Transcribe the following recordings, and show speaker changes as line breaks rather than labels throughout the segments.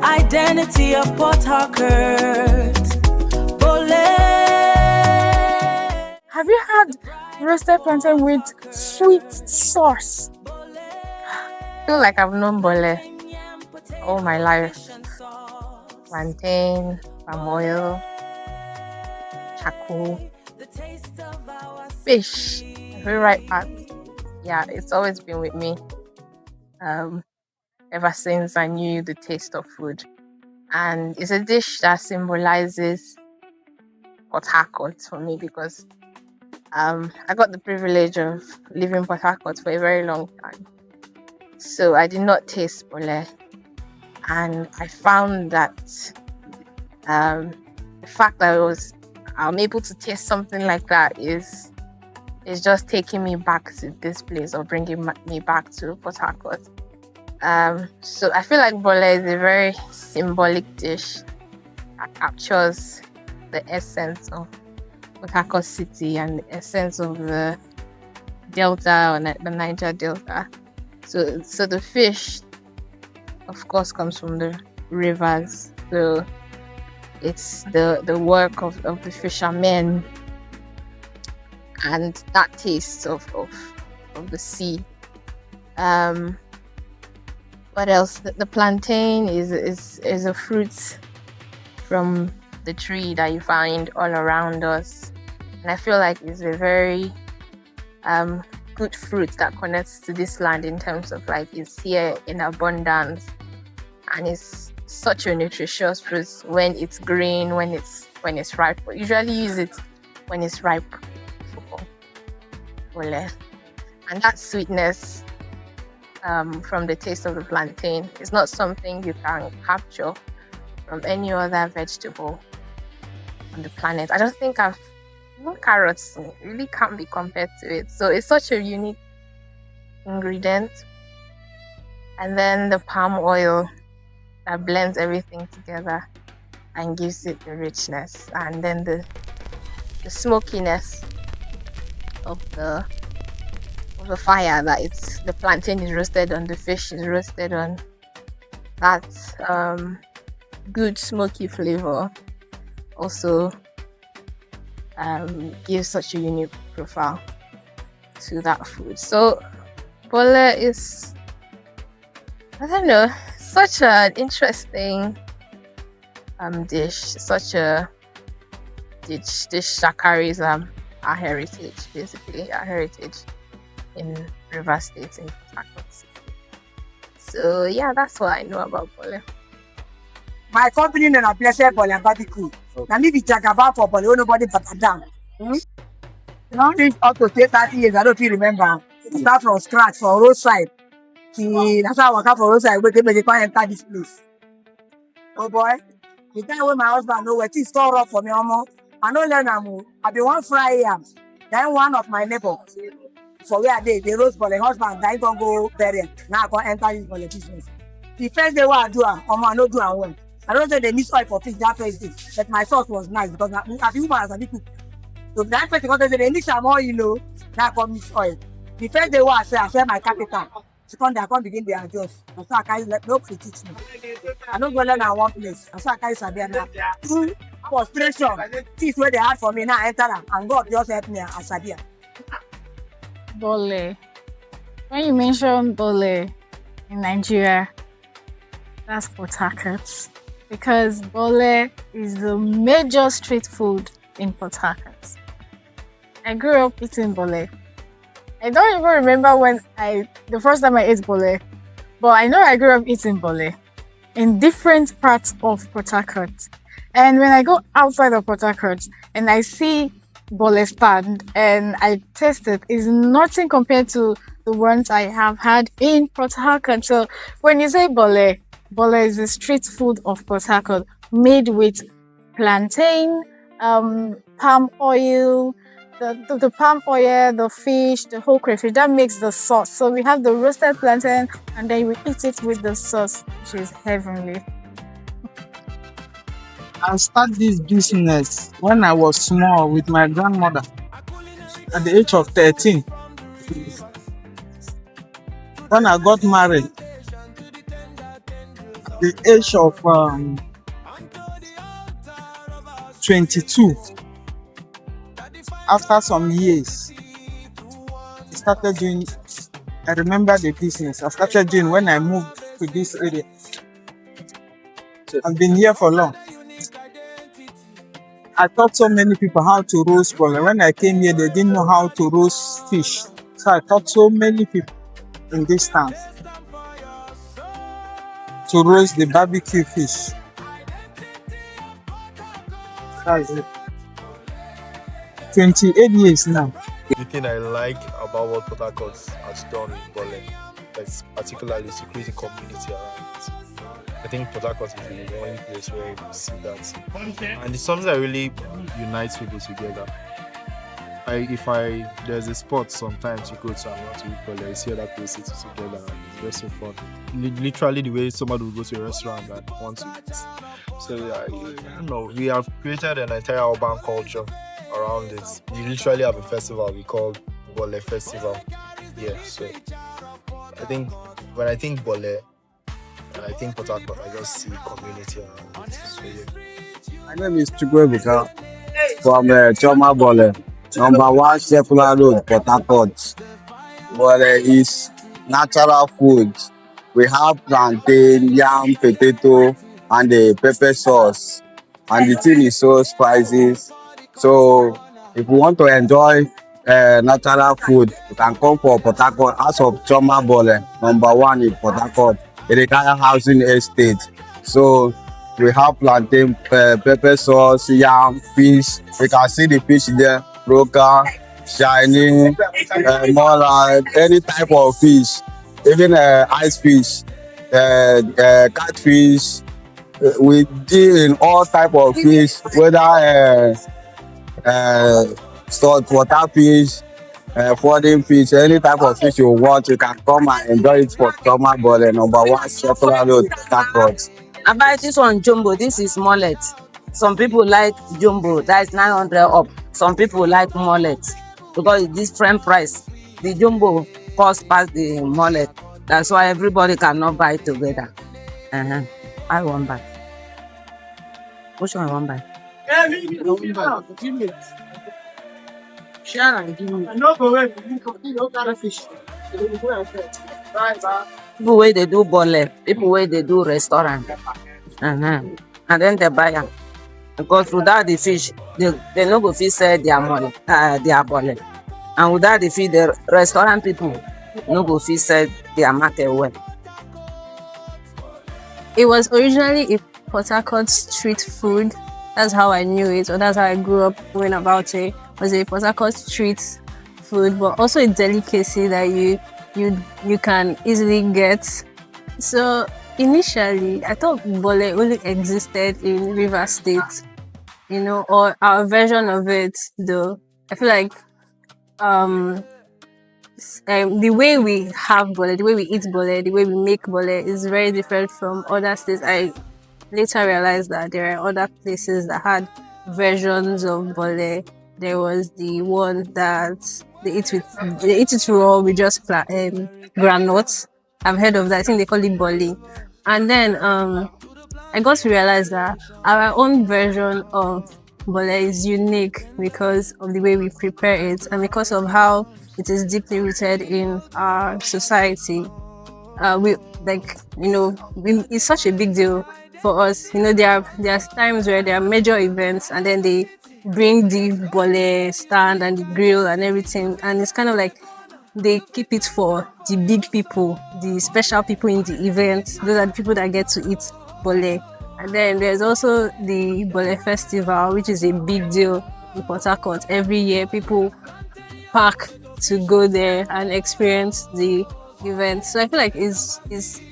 identity of Port Harcourt. Bòlè.
Have you had roasted plantain with sweet sauce? I feel like I've known bòlè all my life. Plantain, palm oil, charcoal, fish, my favorite part. Yeah, it's always been with me ever since I knew the taste of food. And it's a dish that symbolizes Port Harcourt for me because I got the privilege of living in Port Harcourt for a very long time. So I did not taste bòlè. And I found that the fact that I'm able to taste something like that is just taking me back to this place or bringing me back to Port Harcourt. So I feel like bòlè is a very symbolic dish that captures the essence of Port Harcourt City and the essence of the Delta or the Niger Delta. So the fish, of course, comes from the rivers. So it's the work of the fishermen and that taste of the sea. What else? The plantain is a fruit from the tree that you find all around us, and I feel like it's a very good fruit that connects to this land in terms of like it's here in abundance, and it's such a nutritious fruit when it's green, when it's ripe. But usually use it when it's ripe for bòlè. And that sweetness from the taste of the plantain is not something you can capture from any other vegetable on the planet. I just think carrots really can't be compared to it. So it's such a unique ingredient. And then the palm oil that blends everything together and gives it the richness, and then the smokiness of the fire that the plantain is roasted on, the fish is roasted on. That good smoky flavor also gives such a unique profile to that food. So bòlè is, I don't know, such an interesting dish, such a dish that carries our heritage, basically our heritage in River State, in Port Harcourt City. So yeah, that's what I know about bòlè.
My company name is Blessed Bòlè and Barbecue. Now me be jagaba for bòlè, nobody but down. Now this up to 30 years, I don't even remember. Start from scratch for roadside. See, that's how I work for roadside. Wait, they can't enter this place. Oh boy, the time when my husband know where things store up for me, I know learn I be one fry yam. Then one of my neighbor, for where they roast bòlè, husband, I don't go bury. Now I can enter this bòlè business. The first day what I do, I no do and well. I don't say they miss oil for fish that first day, but my sauce was nice because I feel as a big cook. So that first thing, they mix some oil, now I come mix oil. The first day what I say my capital. Second day I come begin to adjust. And so I can't let nobody teach me. I don't go learn at one place. And so I can't sabi now. Through frustration, things where they had for me now I enter them, and God just help me and sabi.
Bòlè. When you mention bòlè in Nigeria, that's Port Harcourt, because bòlè is the major street food in Port Harcourt. I grew up eating bòlè. I don't even remember the first time I ate bòlè, but I know I grew up eating bòlè in different parts of Port Harcourt. And when I go outside of Port Harcourt and I see bòlè stand and I taste it, is nothing compared to the ones I have had in Port Harcourt. So when you say bòlè is the street food of Port Harcourt, made with plantain, palm oil, the palm oil, the fish, the whole crayfish. That makes the sauce. So we have the roasted plantain, and then we eat it with the sauce, which is heavenly.
I started this business when I was small with my grandmother at the age of 13. When I got married, the age of 22. After some years, I started doing. I remember the business I started doing when I moved to this area. I've been here for long. I taught so many people how to roast bòlè. When I came here, they didn't know how to roast fish. So I taught so many people in this town to roast the barbecue fish. That's it. 28 years now.
The thing I like about what Port Harcourt has done in Bòlè is particularly to create a community around it. I think Port Harcourt is the only place where you see that. And it's something that really unites people together. There's a spot sometimes you go to and want to eat Bòlè, you see other places together, and it's just so fun. Literally the way somebody will go to a restaurant and want to eat. So I don't know, we have created an entire urban culture around it. We literally have a festival we call Bòlè Festival. Yeah, so I think when I think Bòlè, I think Port Harcourt, I just see community around it. So, yeah.
My name is 2'WYTH from Choma Bòlè, number 1 Circular Road, Port Harcourt. Bòlè is natural food. We have plantain, yam, potato, and the pepper sauce. And the thing is so spicy. So if you want to enjoy natural food, you can come for Port Harcourt as of Choma Bòlè, number 1 in Port Harcourt, in the kind of housing estate. So we have plantain, pepper sauce, yam, fish. You can see the fish there, roca, shiny, more like any type of fish, even ice fish, catfish. We deal in all type of fish, whether saltwater fish, flooding fish, any type of fish you want, you can come and enjoy it for Choma Bòlè, number 1 Circular Road, Harcourt.
I buy this one jumbo. This is mullet. Some people like jumbo, that's 900 up. Some people like mullet because it's different price. The jumbo cost past the mullet. That's why everybody cannot buy it together. I won't buy. Which one I want buy? People where they do bòlè, people where they do restaurant, and then they buy them because without the fish, they no go fit sell their money, their bòlè, and without the fish, the restaurant people no go fit sell their market well.
It was originally a Port Harcourt street food. That's how I knew it, or that's how I grew up knowing about it. It was a Port Harcourt street food, but also a delicacy that you can easily get. So initially, I thought bòlè only existed in River State, or our version of it. Though I feel like the way we have bòlè, the way we eat bòlè, the way we make bòlè is very different from other states. I later realized that there are other places that had versions of bòlè. There was the one that they eat it raw with just granules. I've heard of that. I think they call it bòlè. And then I got to realize that our own version of bòlè is unique because of the way we prepare it and because of how it is deeply rooted in our society. It's such a big deal for us. There are times where there are major events and then they bring the bòlè stand and the grill and everything, and it's kind of like they keep it for the big people, the special people in the event. Those are the people that get to eat bòlè. And then there's also the Bòlè Festival, which is a big deal in Port Harcourt. Every year people pack to go there and experience the event. So I feel like it's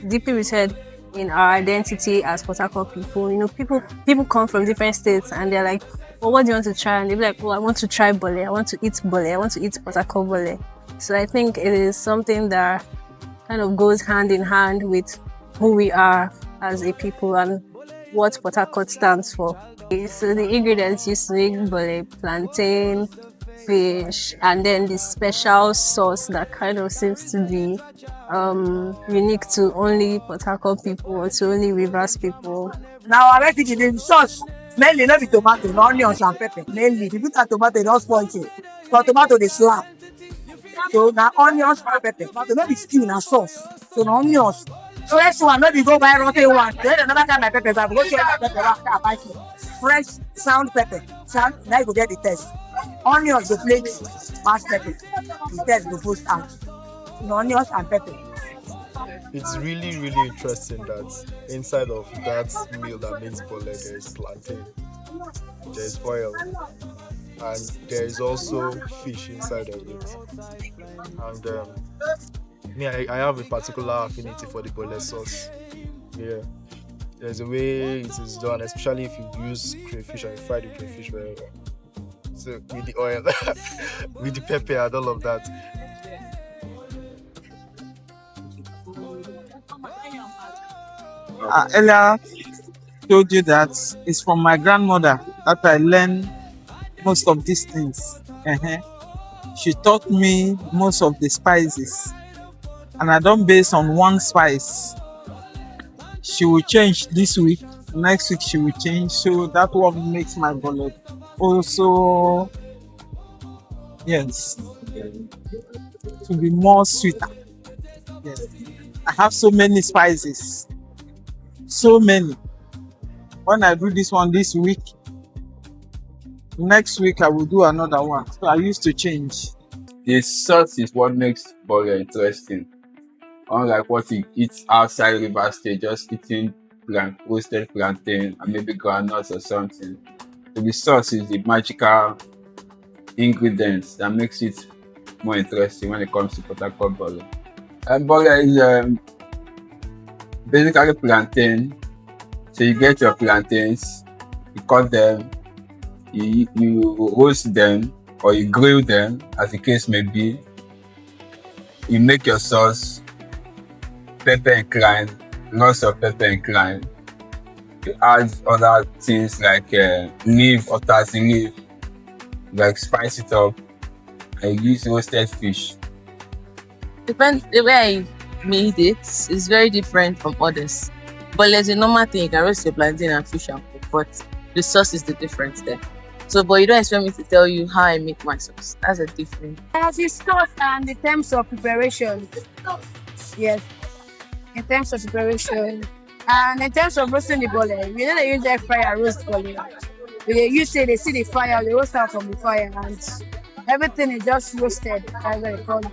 deeply rooted in our identity as Port Harcourt people. People come from different states and they're like, well, what do you want to try? And they'll be like, I want to try bòlè, I want to eat bòlè, I want to eat Port Harcourt bòlè. So I think it is something that kind of goes hand in hand with who we are as a people and what Port Harcourt stands for. So the ingredients used to make bòlè: plantain,
fish, and then the special sauce that kind of seems to be unique to only Port Harcourt people or to only Rivers people.
Now I recipe the sauce mainly not be tomato, no onions and pepper. Mainly if you put that tomato, don't spoil it. But tomato they slap. So now onions and pepper. Tomato not be stew, na sauce. So now onions. Fresh one, maybe go buy rotten one. Then another time my pepper, I go share my pepper after I buy it. Fresh sound pepper. Sound, now you go get the taste. Onions go plate, mashed pepper. The taste go post out. So now onions and pepper.
It's really, really interesting that inside of that meal that makes bòlè, there is plantain, there is oil, and there is also fish inside of it. And me, I have a particular affinity for the bòlè sauce. Yeah, there's a way it is done, especially if you use crayfish and you fry the crayfish very well. So with the oil, with the pepper and all of that.
Earlier told you that it's from my grandmother that I learned most of these things. She taught me most of the spices, and I don't base on one spice. She will change this week, next week she will change, so that one makes my bòlè also, yes, to be more sweeter. Yes, I have so many spices. So many. When I do this one this week, next week I will do another one. So I used to change.
The sauce is what makes bòlè interesting. Unlike what you eat outside River State, just eating roasted plantain and maybe groundnuts or something. So the sauce is the magical ingredients that makes it more interesting when it comes to Port Harcourt bòlè. And bòlè is basically plantain. So you get your plantains, you cut them, you roast them or you grill them, as the case may be. You make your sauce, pepper inclined, lots of pepper inclined. You add other things like leaf or tassy leaf, like spice it up, and you use roasted fish.
Depends the way I made it is very different from others. But there's a normal thing, you can roast your plantain and fish and cook, but the sauce is the difference there. So, but you don't expect me to tell you how I make my sauce. That's a different.
As you sauce and in terms of preparation, yes, in terms of preparation, and in terms of roasting the bòlè, we know they use air fryer roast bòlè. You say they see the fire, they roast out from the fire, and everything is just roasted. That's what they call it.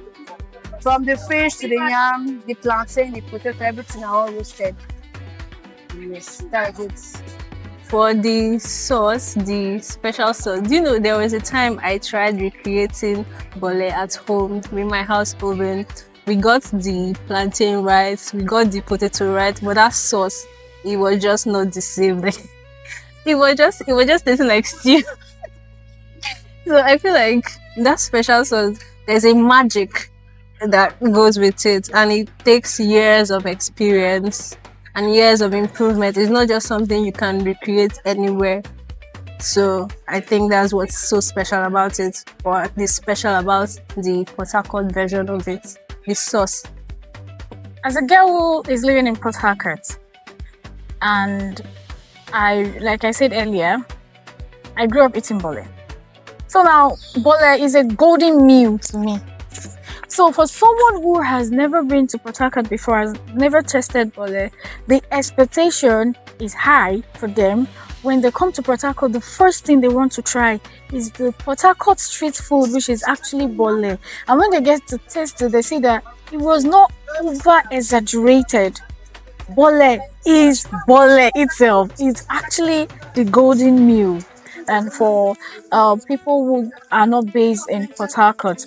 From the fish to the yam, the plantain, the potato, everything are all roasted. Yes, that's it.
For the sauce, the special sauce, do you know there was a time I tried recreating bòlè at home with my house oven. We got the plantain right, we got the potato right, but that sauce, it was just not the same. it was just tasting like stew. So I feel like that special sauce, there's a magic that goes with it, and it takes years of experience and years of improvement. It's not just something you can recreate anywhere. So I think that's what's so special about it, or at least special about the Port Harcourt version of it, the sauce.
As a girl who is living in Port Harcourt, and like I said earlier, I grew up eating bòlè. So now bòlè is a golden meal to me. So for someone who has never been to Port Harcourt before, has never tasted bòlè, the expectation is high for them. When they come to Port Harcourt, the first thing they want to try is the Port Harcourt street food, which is actually bòlè. And when they get to taste it, they see that it was not over-exaggerated. Bòlè is bòlè itself. It's actually the golden meal. And for people who are not based in Port Harcourt,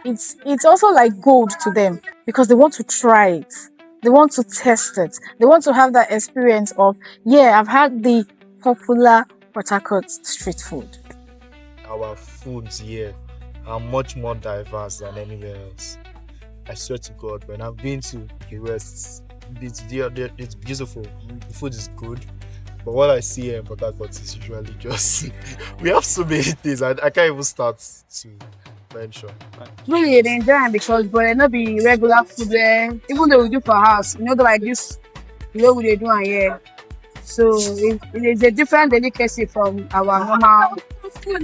it's also like gold to them, because they want to try it. They want to test it. They want to have that experience of, yeah, I've had the popular Port Harcourt street food.
Our foods here are much more diverse than anywhere else. I swear to God, when I've been to the West, it's beautiful. The food is good, But what I see here in Port Harcourt is usually just we have so many things. I can't even start to mention.
Really, they enjoy am because but not be regular food there. Even though we do for house, like this, we dey do am here. So it is a different delicacy from our normal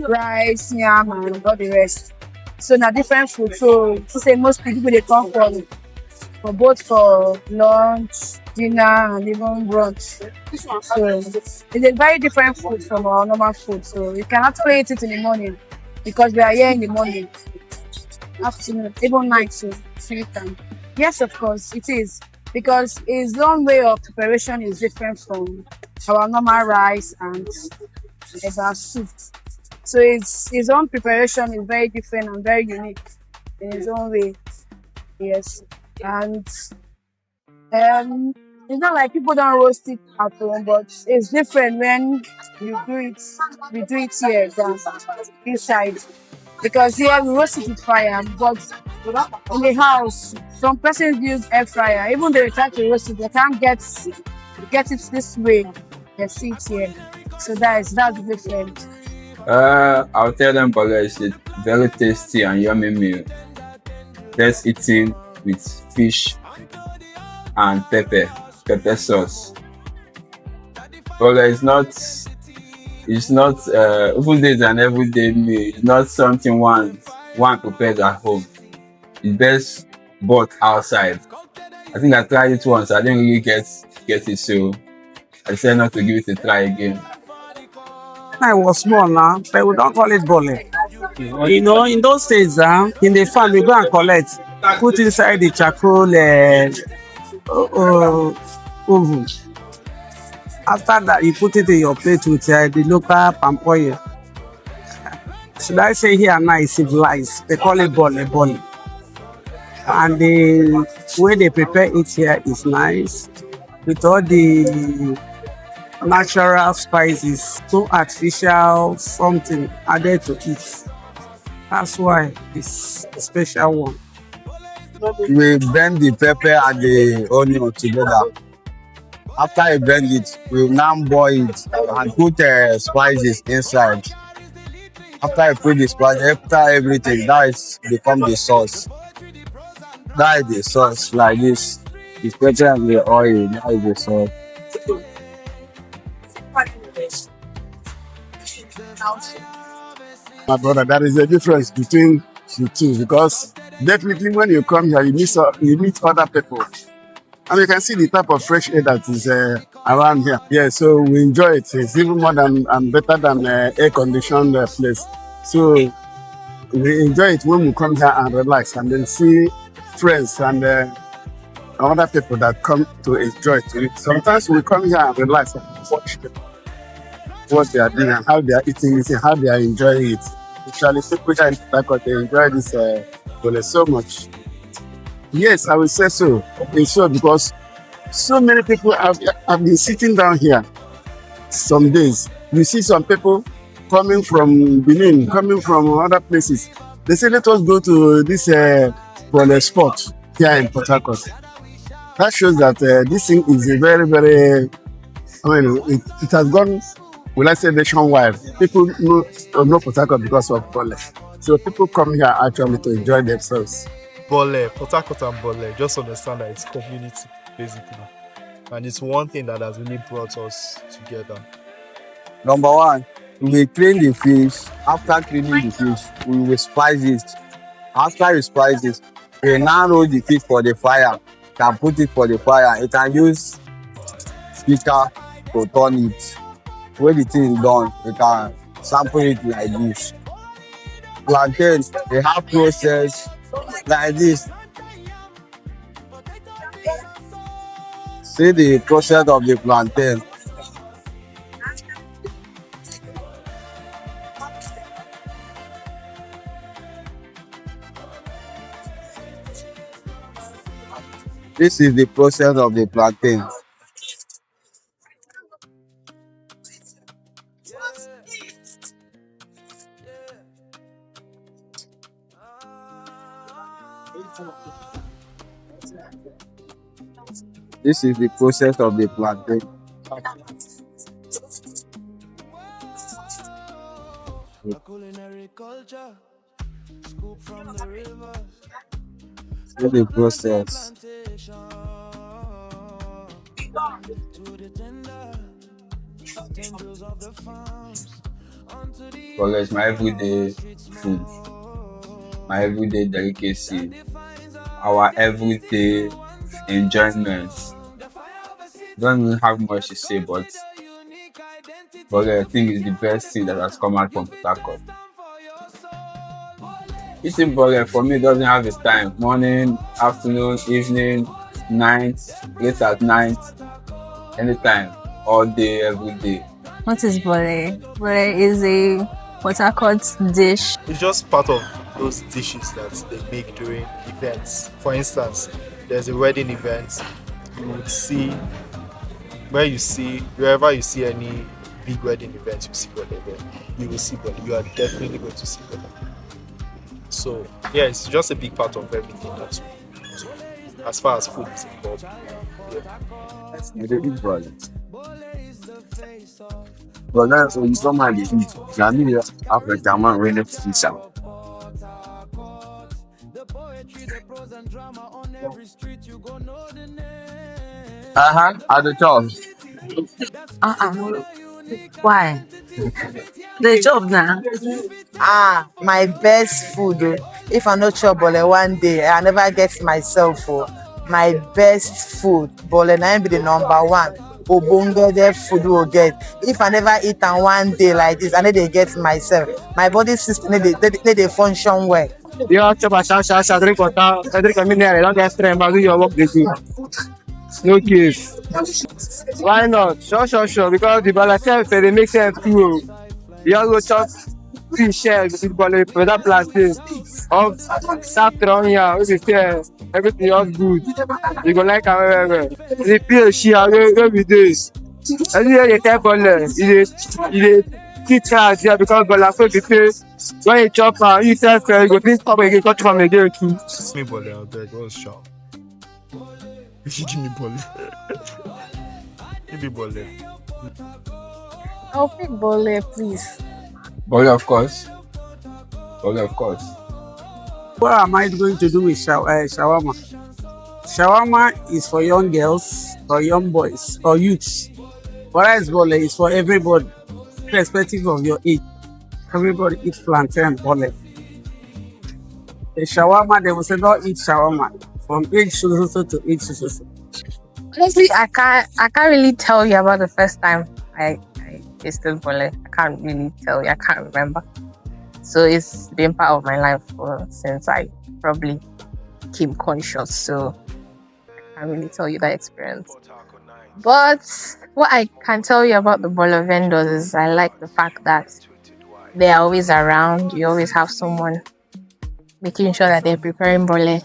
rice, yam, and all the rest. So na different food. So to say most people they come for both for lunch, dinner, and even brunch. So it's a very different food from our normal food. So you can actually eat it in the morning because we are here in the morning, afternoon, even night too. Same time. Yes, of course, it is. Because his own way of preparation is different from our normal rice and our soup. So his own preparation is very different and very unique in his own way. Yes. And it's not like people don't roast it at home, but it's different when we do it here than inside. Because here we roast it with fire, but in the house, some persons use air fryer. Even though they try to roast it, they can't get it this way. They see it here. So that's different.
I'll tell them bòlè is a very tasty and yummy meal. Best eaten with fish and pepper sauce. Bòlè is not even though it's an everyday meal, it's not something one prepares at home. It's best bought outside. I think I tried it once. I didn't really get it, so I decided not to give it a try again.
I was small now, but we don't call it bòlè. In those days, in the farm, we go and collect, put inside the charcoal oven. After that, you put it in your plate with the local palm oil. Should I say here now it's civilized? They call it bòlè. And the way they prepare it here is nice, with all the natural spices, no artificial something added to it. That's why it's a special one.
We blend the pepper and the onion together. After we blend it, we now boil it and put spices inside. After we put the spices, after everything, that is become the sauce. That is the sauce like this. The pepper and the oil, that is the sauce.
My brother, there is a difference between the two because definitely when you come here, you meet other people. And you can see the type of fresh air that is around here. Yeah, so we enjoy it. It's even more than and better than air-conditioned place. So we enjoy it when we come here and relax and then see friends and other people that come to enjoy it. Sometimes we come here and relax and watch them, what they are doing and how they are eating it and how they are enjoying it. Actually, people in Port they enjoy this bòlè so much. Yes, I will say so. It's so because so many people have been sitting down here some days. We see some people coming from Benin, coming from other places. They say, let us go to this bòlè spot here in Port Harcourt. That shows that this thing is a very, very, it has gone, will I say, nationwide. People know Port Harcourt because of bòlè. So people come here actually to enjoy themselves.
Bòlè, Port Harcourt and bòlè, just understand that it's community, basically. And it's one thing that has really brought us together.
Number one, we clean the fish. After cleaning the fish, we will spice it. After you spice it, we now roll the fish for the fire. You can put it for the fire. You can use speaker to turn it. When the thing is done, you can sample it like this. Plantains, they have process like this. See the process of the plantain. This is the process of the plantain. This is the process of the plantain. See the process. Bòlè is my everyday food, my everyday delicacy, our everyday enjoyment. Don't even have much to say, but Bòlè I think is the best thing that has come out from Port Harcourt. Eating Bòlè for me doesn't have its time. Morning, afternoon, evening, night, late at night, anytime, all day, every day.
What is bòlè? Bòlè is a Port Harcourt dish.
It's just part of those dishes that they make during events. For instance, there's a wedding event, you would see wherever you see any big wedding event, you see bòlè there. You will see bòlè. You are definitely going to see bòlè. So yeah, it's just a big part of everything that we do. So, as far as food is involved.
You dey eat Bòlè. Bòlè so you come and dey eat. Na me African man wey dey eat am. I dey chop.
Why? The job now.
My best food. If I no chop bòlè one day, I never get myself. My best food, bòlè na be the number one. Ogbonge food will get. If I never eat am one day like this, I no dey get myself. My body system no dey function well.
You have to chop, drink water, drink a mineral, don't get strength, but do your work dey do. No case. Why not? Sure. Because the bòlè self dey make sense too. You all go chop fish shells with bòlè without plantain. Or saffron here, which is there, everything else good. You go like am well. The fish here, where be this? Anywhere they tell bòlè, you dey teach class here because bòlè so be say when you chop am, you self you go think stop again, go chop am again too.
Me bòlè, I beg, what's sharp? Give me bòlè. Give me bòlè.
I'll pick bòlè, please.
Bòlè of course. Bòlè of course.
What am I going to do with shawarma? Shawarma is for young girls or young boys or youths. Whereas bòlè is for everybody, irrespective of your age. Everybody eats plantain bòlè. The shawarma, they will say don't eat shawarma from age so to age so.
Honestly, I can't really tell you about the first time I tasted bòlè. I can't really tell you. I can't remember. So it's been part of my life since I probably became conscious. So I can't really tell you that experience. But what I can tell you about the bòlè vendors is I like the fact that they are always around. You always have someone making sure that they're preparing bòlè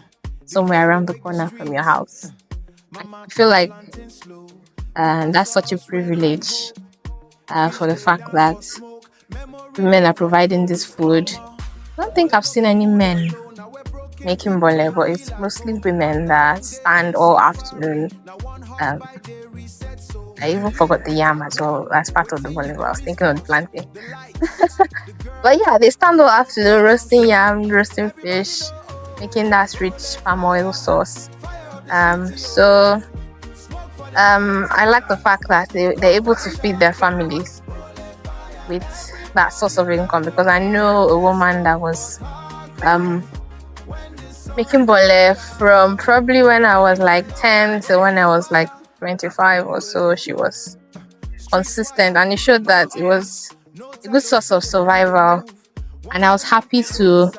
somewhere around the corner from your house. I feel like that's such a privilege for the fact that women are providing this food. I don't think I've seen any men making bòlè, but it's mostly women that stand all afternoon. I even forgot the yam as well. That's part of the bòlè. I was thinking of the plantain. But yeah, they stand all afternoon roasting yam, roasting fish, making that rich palm oil sauce. So I like the fact that they're able to feed their families with that source of income, because I know a woman that was making bòlè from probably when I was like 10 to when I was like 25 or so. She was consistent and it showed that it was a good source of survival, and I was happy to.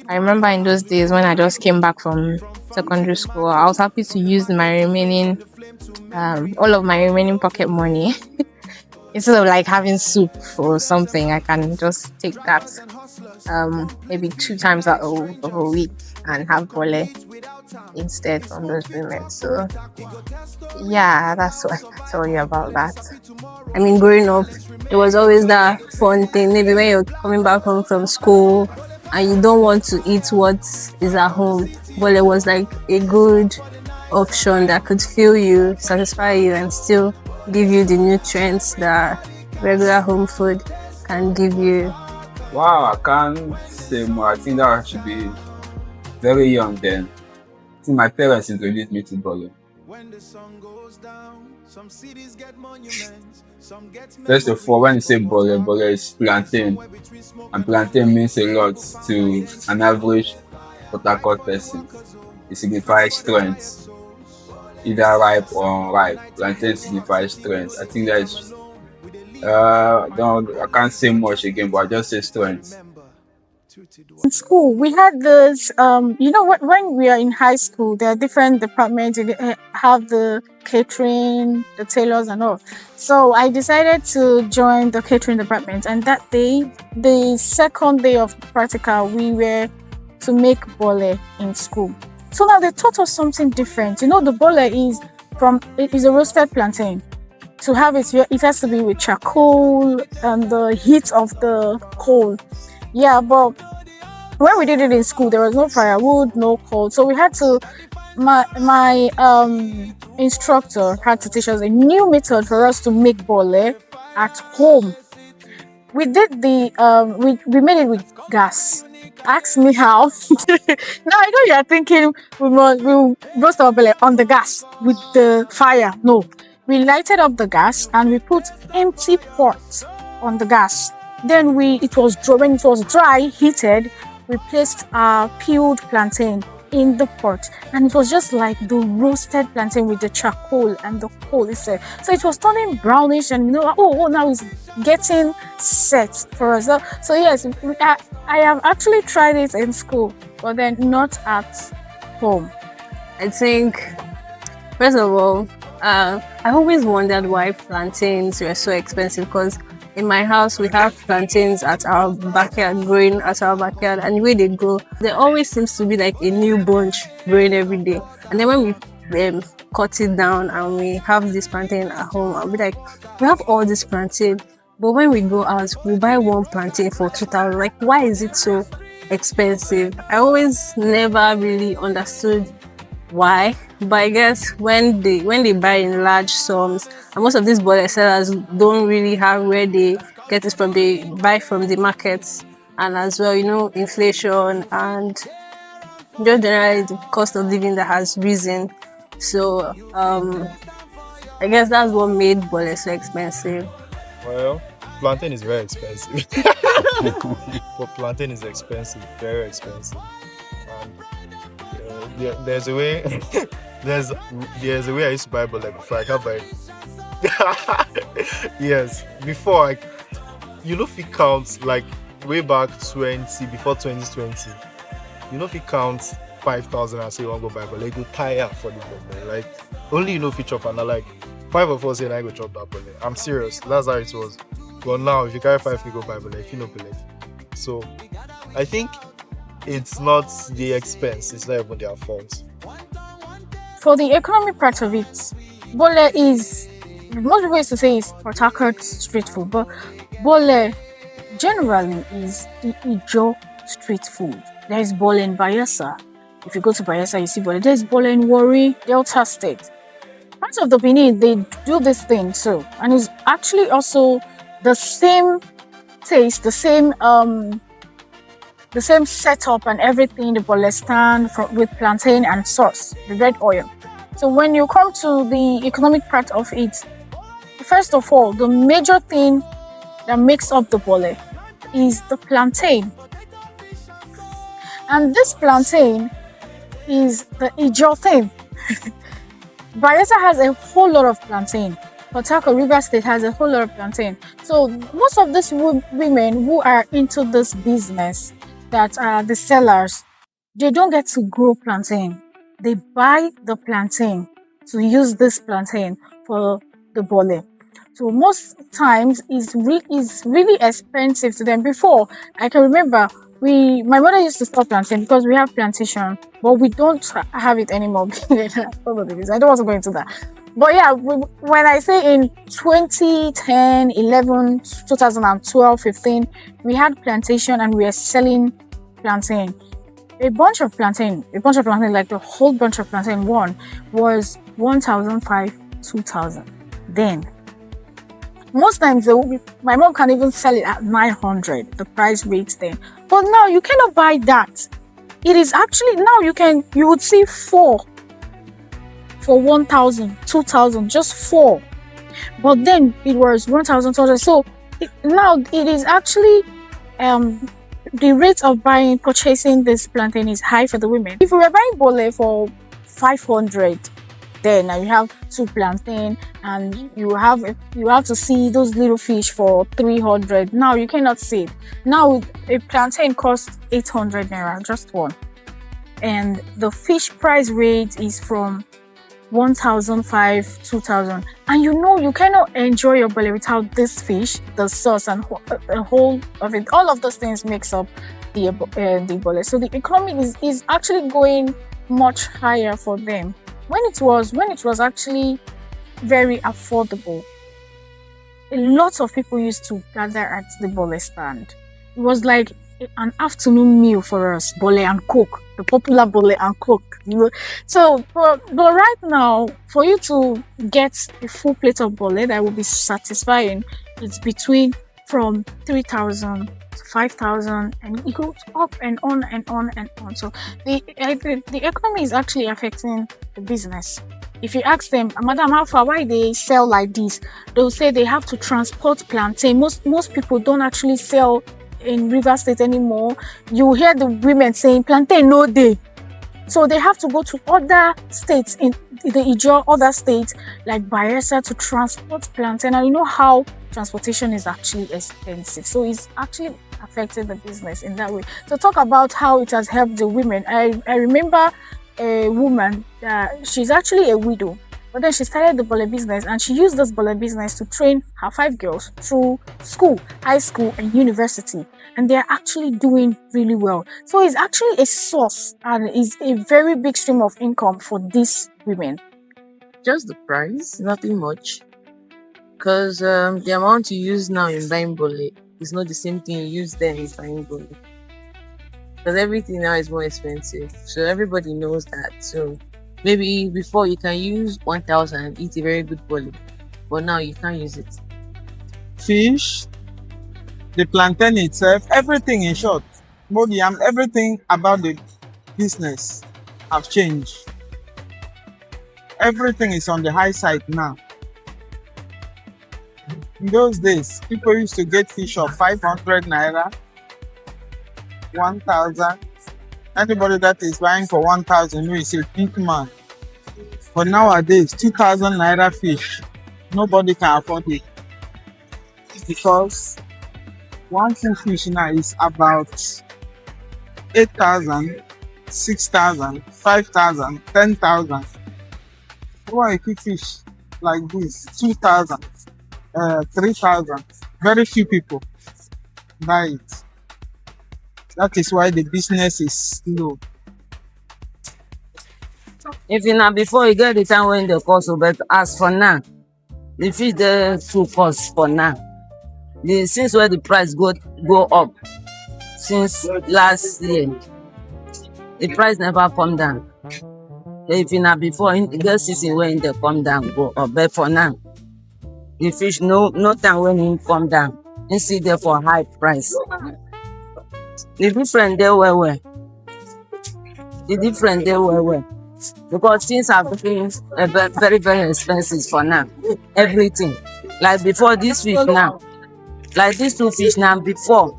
I remember in those days when I just came back from secondary school, I was happy to use my remaining all of my remaining pocket money. Instead of like having soup or something, I can just take that maybe 2 times out of a week and have bòlè instead from those women. So yeah, that's what I can tell you about that.
I mean, growing up, there was always that fun thing. Maybe when you're coming back home from school and you don't want to eat what is at home, bòlè was like a good option that could fill you, satisfy you, and still give you the nutrients that regular home food can give you.
Wow, I can't say more. I think that I should be very young then. I think my parents introduced me to bowling. First of all, when you say bowling, bowling is plantain. And plantain means a lot to an average Port Harcourt person. It signifies strength, either ripe or unripe. Plantain signifies strength. I think that is I can't say much again, but I just say strength.
In school, we had this, when we are in high school, there are different departments. You have the catering, the tailors, and all. So I decided to join the catering department. And that day, the second day of practical, we were to make bòlè in school. So now they taught us something different. The bòlè is a roasted plantain. To have it has to be with charcoal and the heat of the coal. Yeah, but when we did it in school, there was no firewood, no coal. So we had to, my instructor had to teach us a new method for us to make bòlè at home. We did we made it with gas. Ask me how. Now I know you are thinking we roast our bòlè on the gas with the fire. No, we lighted up the gas and we put empty pot on the gas. Then when it was dry, heated, we placed our peeled plantain in the pot, and it was just like the roasted plantain with the charcoal and the coal itself. So it was turning brownish, and now it's getting set for us. So yes, I have actually tried it in school, but then not at home.
I think, first of all, I've always wondered why plantains were so expensive, because in my house, we have plantains at our backyard, growing at our backyard, and the way they grow, there always seems to be like a new bunch growing every day. And then when we cut it down and we have this plantain at home, I'll be like, we have all this plantain, but when we go out, we buy one plantain for 2,000. Like, why is it so expensive? I always never really understood why, but I guess when they buy in large sums, and most of these bòlè sellers don't really have where they get it from, they buy from the markets, and as well, inflation and just generally the cost of living that has risen. So I guess that's what made bòlè so expensive.
Well, plantain is very expensive. But plantain is expensive, very expensive. There's a way there's a way I used to buy bòlè before. I can't buy it. Yes, before if you count like way back before 2020, if you count 5,000 and say you want to go buy bòlè, you go tire for the bòlè. Like, only if you chop, and like 5 of us say I go chop that bòlè. I'm serious, that's how it was. But now if you carry 5, you go buy bòlè, if you know bòlè. So I think it's not the expense, it's not even their fault.
For the economic part of it, bòlè is, most people used to say it's Port Harcourt street food, but bòlè generally is the Ijo street food. There is bòlè in Bayelsa. If you go to Bayelsa, you see bòlè. There is bòlè in Warri, Delta State. Parts of the Benin, they do this thing too, and it's actually also the same taste, the same setup and everything, the bòlè stand with plantain and sauce, the red oil. So when you come to the economic part of it, first of all, the major thing that makes up the bòlè is the plantain. And this plantain is the Ijo thing. Bayelsa has a whole lot of plantain. Port Harcourt, River State has a whole lot of plantain. So most of these women who are into this business, that are the sellers, they don't get to grow plantain. They buy the plantain to use this plantain for the bòlè. So most times it's really expensive to them. Before, I can remember my mother used to store plantain because we have plantation, but we don't have it anymore. I don't want to go into that. But yeah, when I say in 2010, 11, 2012, 15, we had plantation and we were selling plantain. A bunch of plantain, like the whole bunch of plantain one was 1,500, 2,000 then. Most times, my mom can even sell it at 900, the price rates then. But now you cannot buy that. It is actually, now you would see 4 for 1,000, 2,000, just 4. But then it was 1,200. So now it is actually, the rate of purchasing this plantain is high for the women. If we were buying bòlè for 500, then now you have 2 plantain, and you have to see those little fish for 300. Now you cannot see it. Now a plantain costs 800 naira, just one, and the fish price rate is from 1,500, 2,000, and you cannot enjoy your bòlè without this fish, the sauce, and the whole of it. All of those things makes up the bòlè. So the economy is actually going much higher for them. When it was actually very affordable, a lot of people used to gather at the bòlè stand. It was like an afternoon meal for us, bòlè and coke, the popular bòlè and coke. So, but right now, for you to get a full plate of bòlè that will be satisfying, it's between from 3,000 to 5,000, and it goes up and on and on and on. So the economy is actually affecting the business. If you ask them, Madam, how far, why they sell like this, they'll say they have to transport plantain. Most people don't actually sell in River State anymore. You hear the women saying plantain no day. So they have to go to other states in the Ijaw, other states like Bayelsa to transport plantain. And you know how transportation is actually expensive. So it's actually affected the business in that way. So talk about how it has helped the women. I remember a woman, she's actually a widow, but then she started the bòlè business, and she used this bòlè business to train her 5 girls through school, high school and university. And they're actually doing really well. So it's actually a source and is a very big stream of income for these women.
Just the price, nothing much. Because the amount you use now in buying bòlè is not the same thing you use then in buying bòlè. Because everything now is more expensive. So everybody knows that. So maybe before you can use 1,000 and eat a very good bòlè, but now you can't use it.
Fish, the plantain itself, everything in short, both yam, everything about the business have changed. Everything is on the high side now. In those days, people used to get fish of 500 naira, 1,000. Anybody that is buying for 1,000 is a big man. But nowadays, 2,000 naira fish, nobody can afford it, because one full fish now is about 8,000, 6,000, 5,000, 10,000. Why a quick fish like this, 2,000, 3,000? Very few people buy it. That is why the business is low.
If you now before you get the time when the cost, but as for now, the fish the full cost for now. Since where the price go up since last year, the price never come down. If you now before in the season when they come down go up, but for now, the fish no time when it come down. You see there for high price. The different there where the different there where because things are becoming very very expensive for now. Everything like before this fish now. Like these 2 fish now, before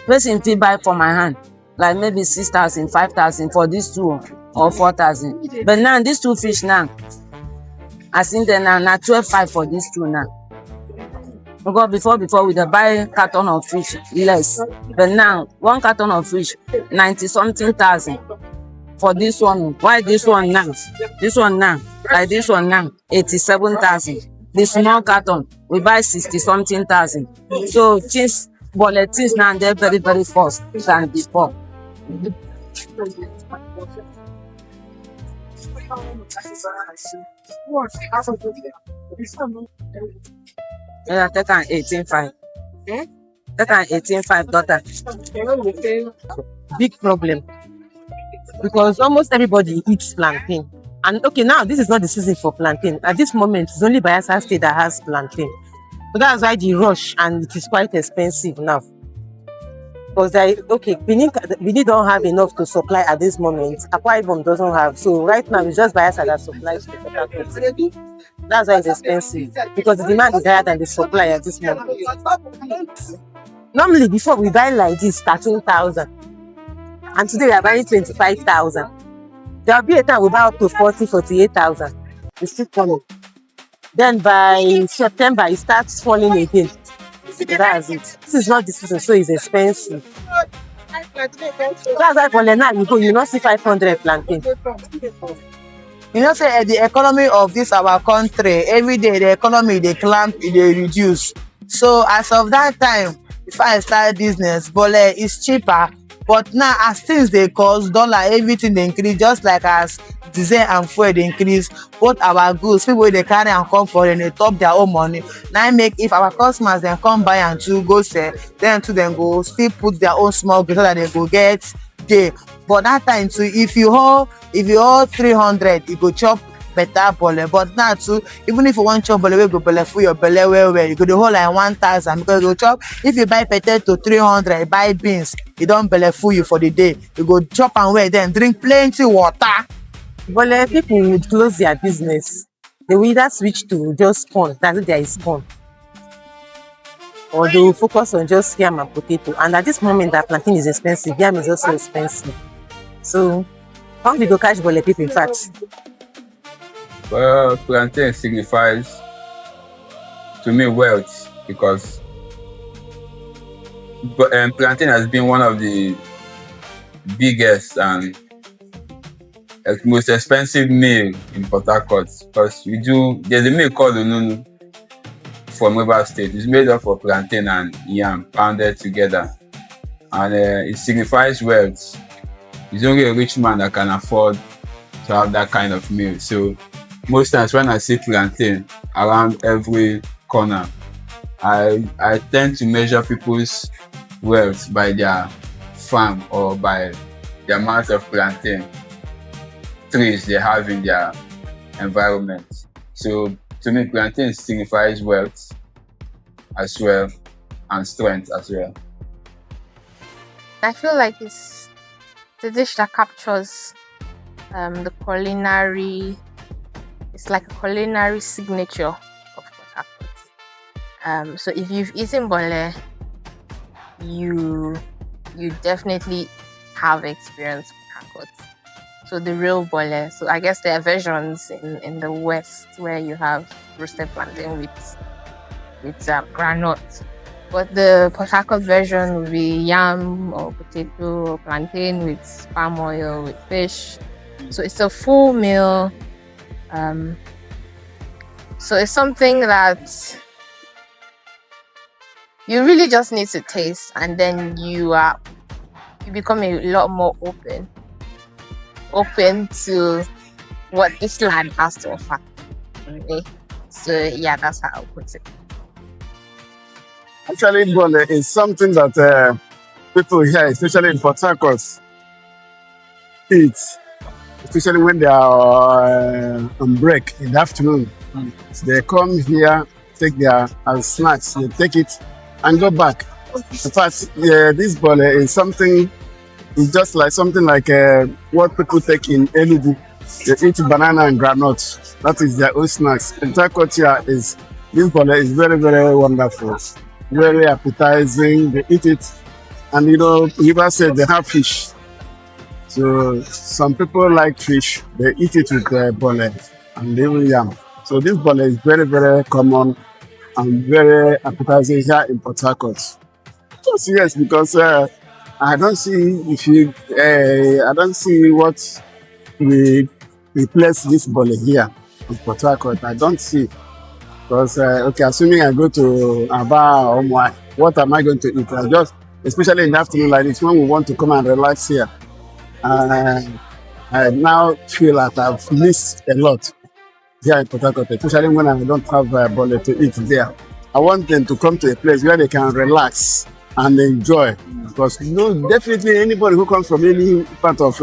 person fit buy for my hand, like maybe 6,000, 5,000 for these 2 or 4,000. But now these 2 fish now, I think they now 12,500 for these 2 now. Because before we buy carton of fish less, but now 1 carton of fish 90-something thousand for this one. Why this one now? This one now, like this one now, 87,000. The small carton we buy 60-something thousand. So things, bòlè things now they're very very cost than before. Yeah, take an 18,500. Take an 18,500 daughter.
Big problem, because almost everybody eats plantain. And okay, now this is not the season for plantain. At this moment, it's only Bayelsa State that has plantain.
So that's why the rush, and it is quite expensive now. Because Benin don't have enough to supply at this moment. Akwa Ibom doesn't have. So right now it's just Bayelsa that supplies to Port Harcourt. That's why it's expensive. Because the demand is higher than the supply at this moment. Normally before we buy like this 13,000. And today we are buying 25,000. There will be a time we buy up to 48,000. It's still coming. Then by September it starts falling again. That's it. This is not the season, so it's expensive. That's why for now you go, you not see 500 plantain.
You know, say the economy of this our country, every day the economy they climb, they reduce. So as of that time, if I start business, Bòlè is cheaper. But now as things they cost, dollar, everything they increase, just like as diesel and fuel they increase, both our goods, people they carry and come for and they top their own money. Now make if our customers then come buy and to go sell, then to them go still put their own small goods so that they go get day. But that time too, if you hold 300, you go chop better Bòlè. But now too, even if you want chop Bòlè, we go Bòlè for your belly well. You go the whole like 1,000 because you chop. If you buy potato 300, buy beans, you don't Bòlè full you for the day. You go chop and wear, then drink plenty water.
Bòlè people would close their business. They will either switch to just corn, that's it, there is corn. Or they will focus on just yam and potato. And at this moment that plantain is expensive, yam is also expensive. So how do you go catch Bòlè people in fact?
Well, plantain signifies to me wealth because plantain has been one of the biggest and most expensive meal in Port Harcourt because there's a meal called Ununu from River State. It's made up of plantain and yam pounded together, and it signifies wealth. It's only a rich man that can afford to have that kind of meal. So most times when I see plantain around every corner, I tend to measure people's wealth by their farm or by the amount of plantain trees they have in their environment. So to me, plantain signifies wealth as well and strength as well.
I feel like it's the dish that captures the culinary. It's like a culinary signature of Port Harcourt. So if you've eaten Bòlè, you definitely have experience Port Harcourt. So the real Bòlè. So I guess there are versions in the west where you have roasted plantain with granite. But the Port Harcourt version will be yam or potato or plantain with palm oil, with fish. So it's a full meal. So it's something that you really just need to taste, and then you become a lot more open to what this land has to offer. Okay? So yeah, that's how I'll put it.
Actually, Bòlè is something that people here, especially in Port Harcourt, eat, especially when they are on break in the afternoon. So they come here, take their snacks, they take it and go back. In fact, this Bòlè is something, it's just like something like what people take in Enugu. They eat banana and granite. That is their own snacks. In Port Harcourt here, this Bòlè is very, very wonderful. Very appetizing. They eat it, and you know, River said they have fish. So some people like fish. They eat it with Bòlè and even yam. So this Bòlè is very, very common and very appetizing here in Port Harcourt. Just yes, because I don't see I don't see what we replace this Bòlè here in Port Harcourt. I don't see. Because, okay, assuming I go to Aba or Omwa, what am I going to eat? I just, especially in the afternoon like this, when we want to come and relax here. I now feel that I've missed a lot here in Port Harcourt, especially when I don't have Bòlè to eat there. I want them to come to a place where they can relax and enjoy. Because you know, definitely anybody who comes from any part of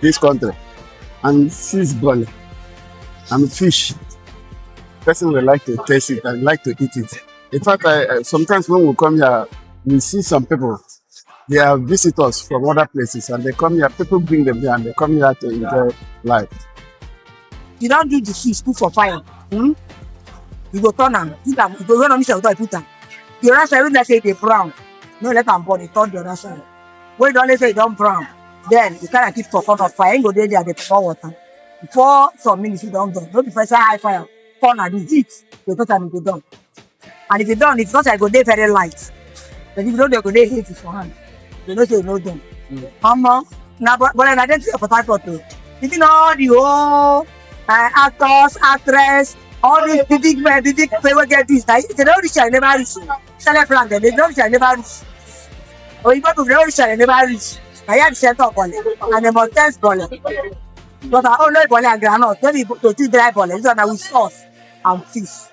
this country and sees Bòlè and fish, person will like to taste it and like to eat it. In fact, sometimes when we come here, we see some people. They are visitors from other places, and they come here. People bring them here, and they come here to enjoy life.
You don't do the fish, put for fire. You go turn them, put them. You go run on this side, put them. The other side, when they say they brown, no let them burn it. Turn the other side. When don't say don't brown, then you kind of keep for front of fire. You go there, they pour water. Before some minutes, you don't done. Don't be first high fire. Turn and do heat. The total go done. And if you done, it's not like go there very light. But if you don't, they go there heat it for hand. You know, say no done. Now, but I didn't see a potato too. You know, all the whole actors, actress, all these big men, big people get this. They don't reach, I never reach. Select plantain, they don't reach, I never reach. Or you go to the reach, I never reach. I have set up on it, and the mountains bòlè. But I only bòlè and granite. Then we to two dry bòlè. This one with sauce and fish.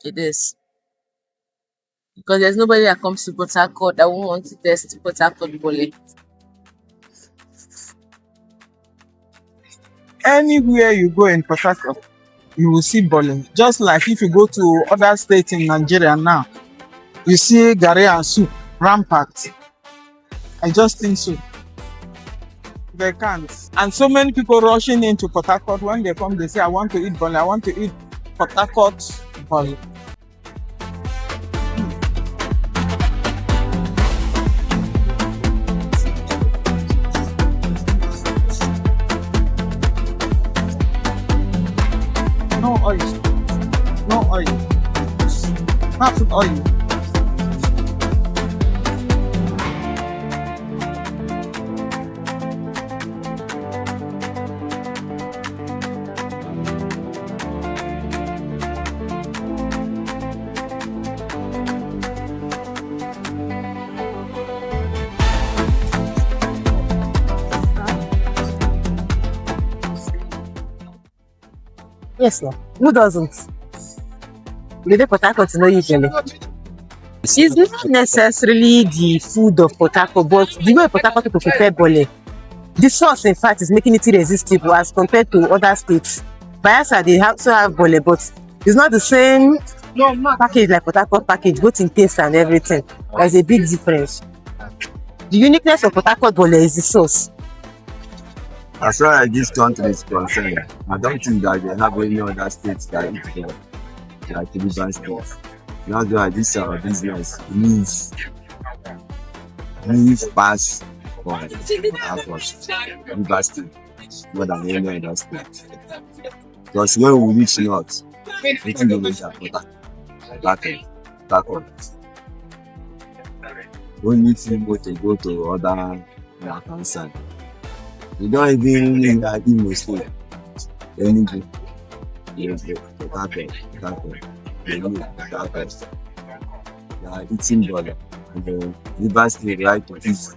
It is. Because there's nobody that comes to Port Harcourt that won't want to test Port Harcourt bòlè.
Anywhere you go in Port Harcourt, you will see bòlè. Just like if you go to other states in Nigeria now, you see garri and soup rampant. I just think so. They can't. And so many people rushing into Port Harcourt, when they come, they say, I want to eat bòlè, I want to eat Port Harcourt bòlè. No oil. No oil. Not put oil.
Yes, no. Who doesn't? The day Port Harcourt know usually. It's not necessarily the food of Port Harcourt, but the way Port Harcourt people prepare bòlè. The sauce, in fact, is making it irresistible as compared to other states. Bayelsa, they also have bòlè, but it's not the same package like Port Harcourt package, both in taste and everything. There's a big difference. The uniqueness of Port Harcourt bòlè is the sauce.
As far as this country is concerned, I don't think that they have any other states that eat there, like the Rivers State. That's why this our business needs pass for Rivers State more than any other state. Because when we reach north, we think we reach Port we need to go to other countries. We don't even need that Imo State. Anything. Yes, Port Harcourt. They are eating bòlè. And the Rivers State like to eat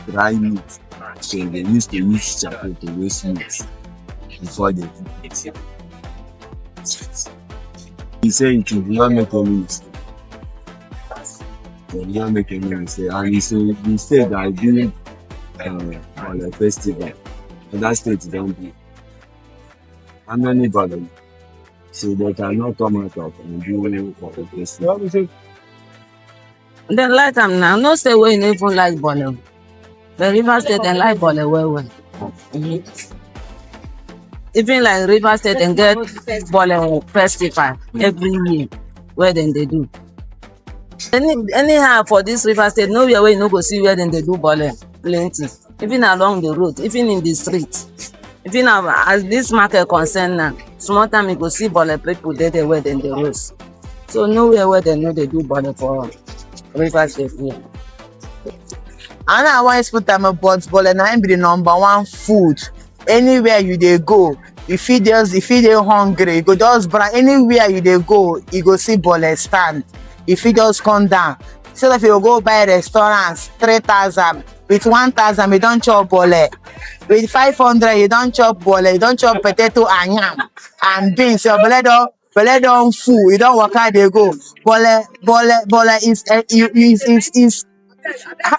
dry meat. So they used to use charcoal to roast meat before they eat it. He said it will not make any mistake. They will not make any mistake. And he said the state that doing on a festival, and that state don't do. How many bòlè? So they cannot come out of and do for the festival.
They like them now. No say we even like bòlè. The Rivers State and like bòlè well. Even like Rivers State and get bòlè festival every year where then they do. Anyhow for this Rivers State, nowhere where you no go see where then they do bòlè plenty. Even along the road, even in the street. Even as this market concern now, small time you go see bòlè people there where then they roast. So nowhere where they know they do bòlè for Rivers State here.
I know I want put them about bòlè na be the number one food. Anywhere you dey go, if you dey hungry, you go just brand anywhere you dey go, you go see bòlè stand. If you just come down, instead of you go buy restaurants 3,000, with 1,000 you don't chop bòlè. With 500 you don't chop bòlè. You don't chop potato and yam and beans. Your bòlè don full. You don't walk out they go. Bòlè is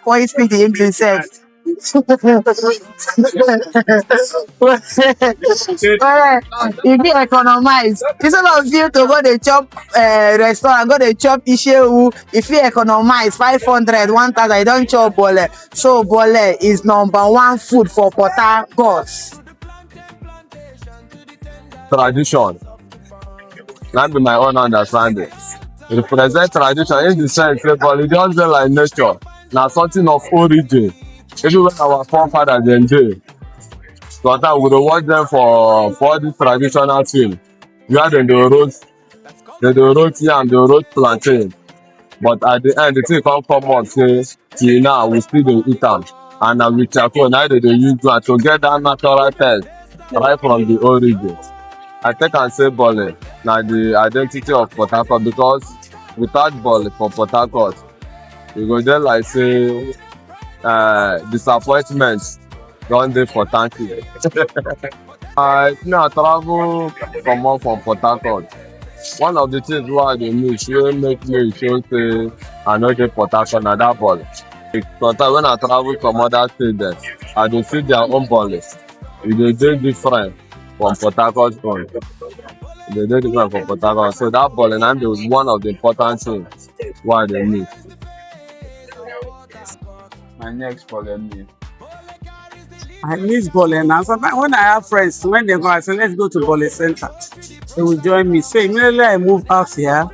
what you speak the English self. If you economize, instead of you to go the chop restaurant, go the chop ishewu, if you economize 500, 1,000, you don't chop bole. So bole is #1 food for Port Harcourt.
Tradition. That be my own understanding. It represents tradition in the sense that bole just dey like nature. Now something of origin. Even when our forefathers enjoy. Sometimes we dey watch them for all this traditional thing. Where dem dey roast yam, dey roast plantain. But at the end, the thing come out say till now we still dey eat am. And na with charcoal na dem dey use do am to get that natural taste right from the origin. I take am say bole na the identity of Port Harcourt because without bole for Port Harcourt, e go dey like say disappointment don dey for tanki. Me I travel comot from Port Harcourt. One of the things wey I dey miss wey make me show say I no dey Port Harcourt na that bole. Sometimes when I travel from other states dem, I dey see their own bole. E dey dey different from Port Harcourt own. E dey dey different from Port Harcourt. So that bole na be one of the important things wey I dey miss.
My next bole meal.
I miss Bòlè now. Sometimes when I have friends, when they go, I say, let's go to Bòlè Center. They will join me. So immediately I move out here,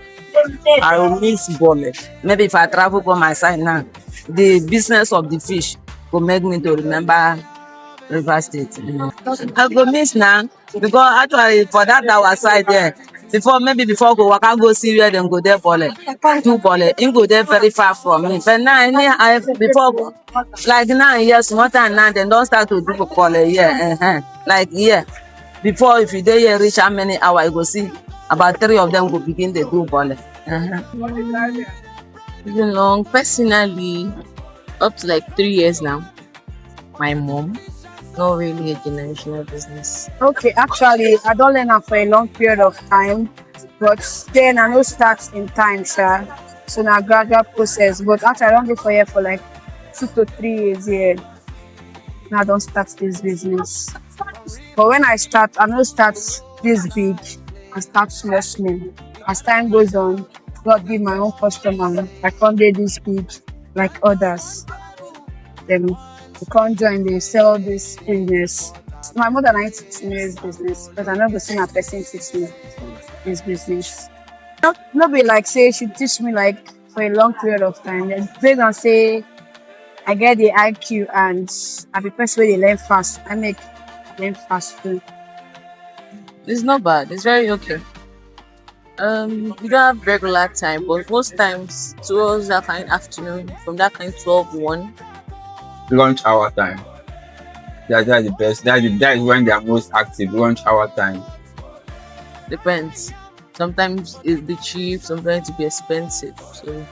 I will miss Bòlè.
Maybe if I travel for my side now, the business of the fish will make me to remember River State. I go miss now because actually for that our side there, before go waka go see where them go there Bòlè, do Bòlè, him go there very far from me. But now before like now yes, one time now they don't start to do Bòlè here. Like here, before if you dey here reach how many hours you go see about 3 of them go begin to do Bòlè.
Even long, personally, up to like 3 years now. My mom, not really a generational business.
Okay, actually, I don't learn for a long period of time, but then I know start in time, sure. So now gradual process. But actually, I don't go for here for like 2 to 3 years here. Now I don't start this business. But when I start, I don't start this big. I start small. As time goes on, God give my own customer. I can't do this big like others. Then we can't join, they sell this business. My mother and I teach me this business, but I never seen a person teach me this business. Not be like say she teach me like for a long period of time. Based on say I get the IQ and I be person where they learn fast. I make learn fast too.
It's not bad. It's very okay. We don't have regular time, but most times towards that kind afternoon, from that kind 12-1.
Lunch hour time. That's the best. That is when they are most active. Lunch hour time.
Depends. Sometimes it'll be cheap, sometimes it'll be expensive. So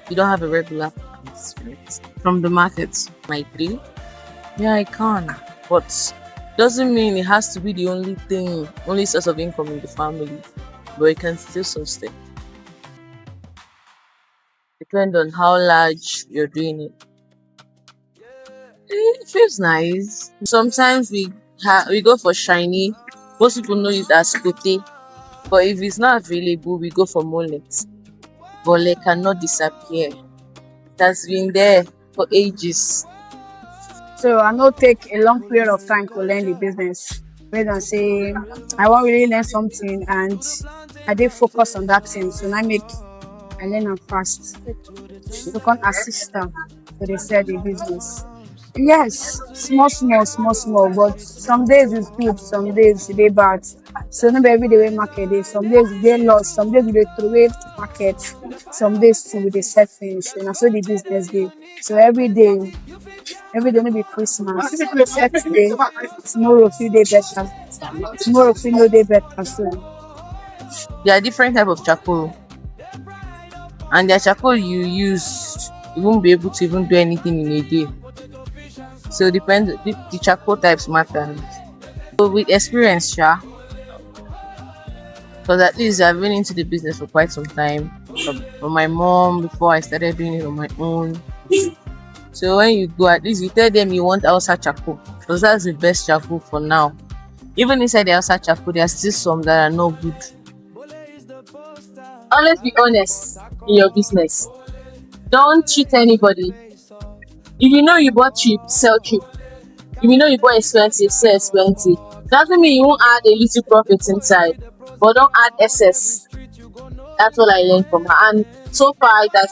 you don't have a regular price for it. From the market, my 3. Yeah, I can. But doesn't mean it has to be the only source of income in the family. But it can still sustain. Depend on how large you're doing it. It feels nice. Sometimes we go for shiny. Most people know it as kote. But if it's not available, we go for mullet. Bòlè cannot disappear. It has been there for ages.
So I know take a long period of time to learn the business. Rather than say I want really learn something and I did focus on that thing. So I learn them fast. So can assist them to they sell the business. Yes, small, but some days it's good, some days they bad. So not every day we market day. Some days they lost, some days we throw away market, some days too they sell finish. And that's what the business day. So every day will be Christmas. Saturday, tomorrow feel day better. Tomorrow feel no day better. So
There are different type of charcoal. And the charcoal you use, you won't be able to even do anything in a day. So it depends, the charcoal types matter. So with experience, because at least I've been into the business for quite some time. From my mom before I started doing it on my own.
So when you go, at least you tell them you want Hausa charcoal, because that's the best charcoal for now. Even inside the Hausa charcoal, there are still some that are not good. Always be honest in your business. Don't cheat anybody. If you know you bought cheap, sell cheap. If you know you bought expensive, sell expensive. Doesn't mean you won't add a little profit inside, but don't add excess. That's what I learned from her, and so far that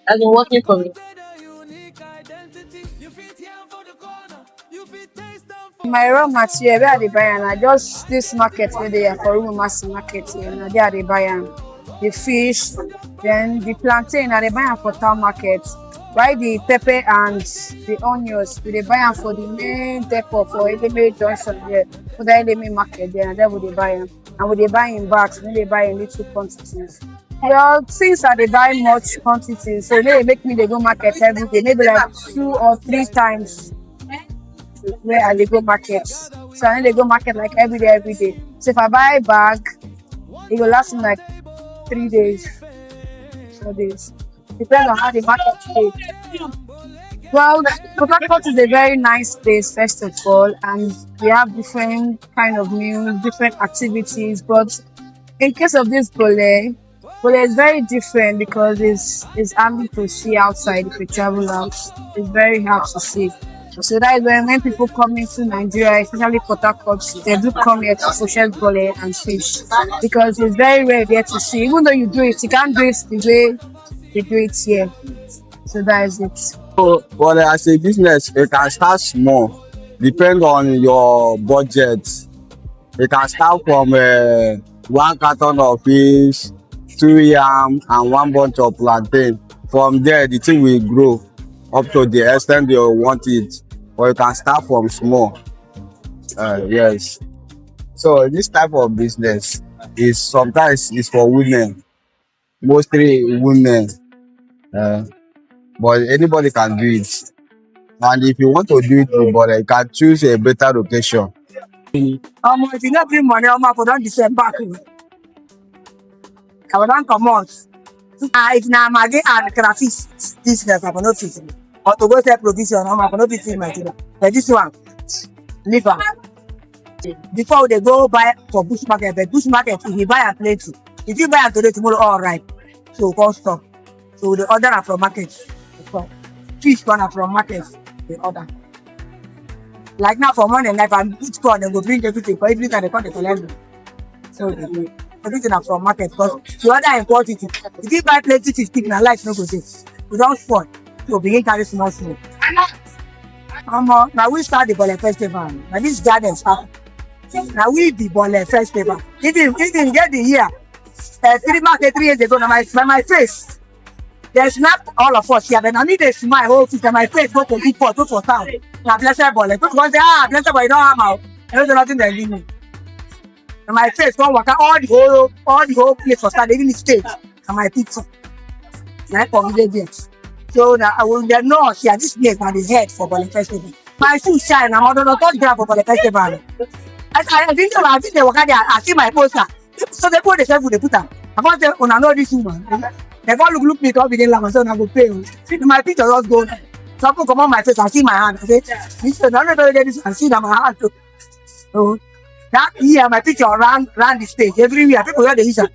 has been working for me.
My raw material where I dey buy am na just this market wey dey here for Rumasi market here, na there I dey buy am. The fish, then the plantain I dey buy am for town market. While the pepper and the onions we dey buy am for the main depot for Eleme Junction there, for the Eleme market there, and there we dey buy am. And we dey buy in bags, we dey buy in little quantities. Well, since I dey buy much quantities, so they make me dey go market every day, maybe like 2 or 3 times where I dey go market. So I need to go market like every day. So if I buy a bag, it will last me like 3 days, 4 days. Depends on how the market is. Well, Port Harcourt is a very nice place, first of all, and we have different kind of meals, different activities. But in case of this Bòlè is very different because it's hard to see outside if you travel out. It's very hard to see. So that is when people come into Nigeria, especially Port Harcourt, they do come here to social Bòlè and fish because it's very rare there to see. Even though you do it, you can't do it the way they do it here. So that is it.
So, but as a business, you can start small, depend on your budget. You can start from 1 carton of fish, 2 yam, and 1 bunch of plantain. From there, the thing will grow up to the extent you want it. Or you can start from small. Yes. So this type of business is sometimes is for women, mostly women. But anybody can do it. And if you want to do it, but you can choose a better location.
If you not bring money, I don't descend back. I don't come out. If na maggi and crayfish business, I cannot fit. Or to go sell provision, I cannot fit my children. But this one, leave am. Before they go buy for bush market, but bush market, if you buy and play too. If you buy am today, tomorrow all right. So come stop. So the order are from market. Fish one from market. The order. Like now for morning, like I'm put corn, they go bring everything. For every time they come, they collect it. So they do. Everything are from market because the order in quantity. If you buy plenty fish, keep na life no go dey. You don't spoil. So begin carry small. Now we start the Bòlè festival. Now this garden start. Now we the Bòlè festival. Even get the year. 3 years ago, now my face. They snap all of us here, but I need to smile whole face. My face go to big port, go for town. Now blessed Bòlè. People say, blessed Bòlè, you don't have out. I don't know nothing they give me. And my face don't work out all the whole place for start, even the stage. And my picture. Now for me there. So now I will know here this place now the head for Bòlè festival. My shoes shine. I'm on the third ground for Bòlè festival. I think they work out there. I see my poster. So they put the self they put them. I want to say, know this woman. They go look me to begin like so I go pay. See my picture just go. Some people come on my face, I see my hand. I say, this is not this and see that my hand too. So that year my picture ran the stage. Everywhere people wear the issue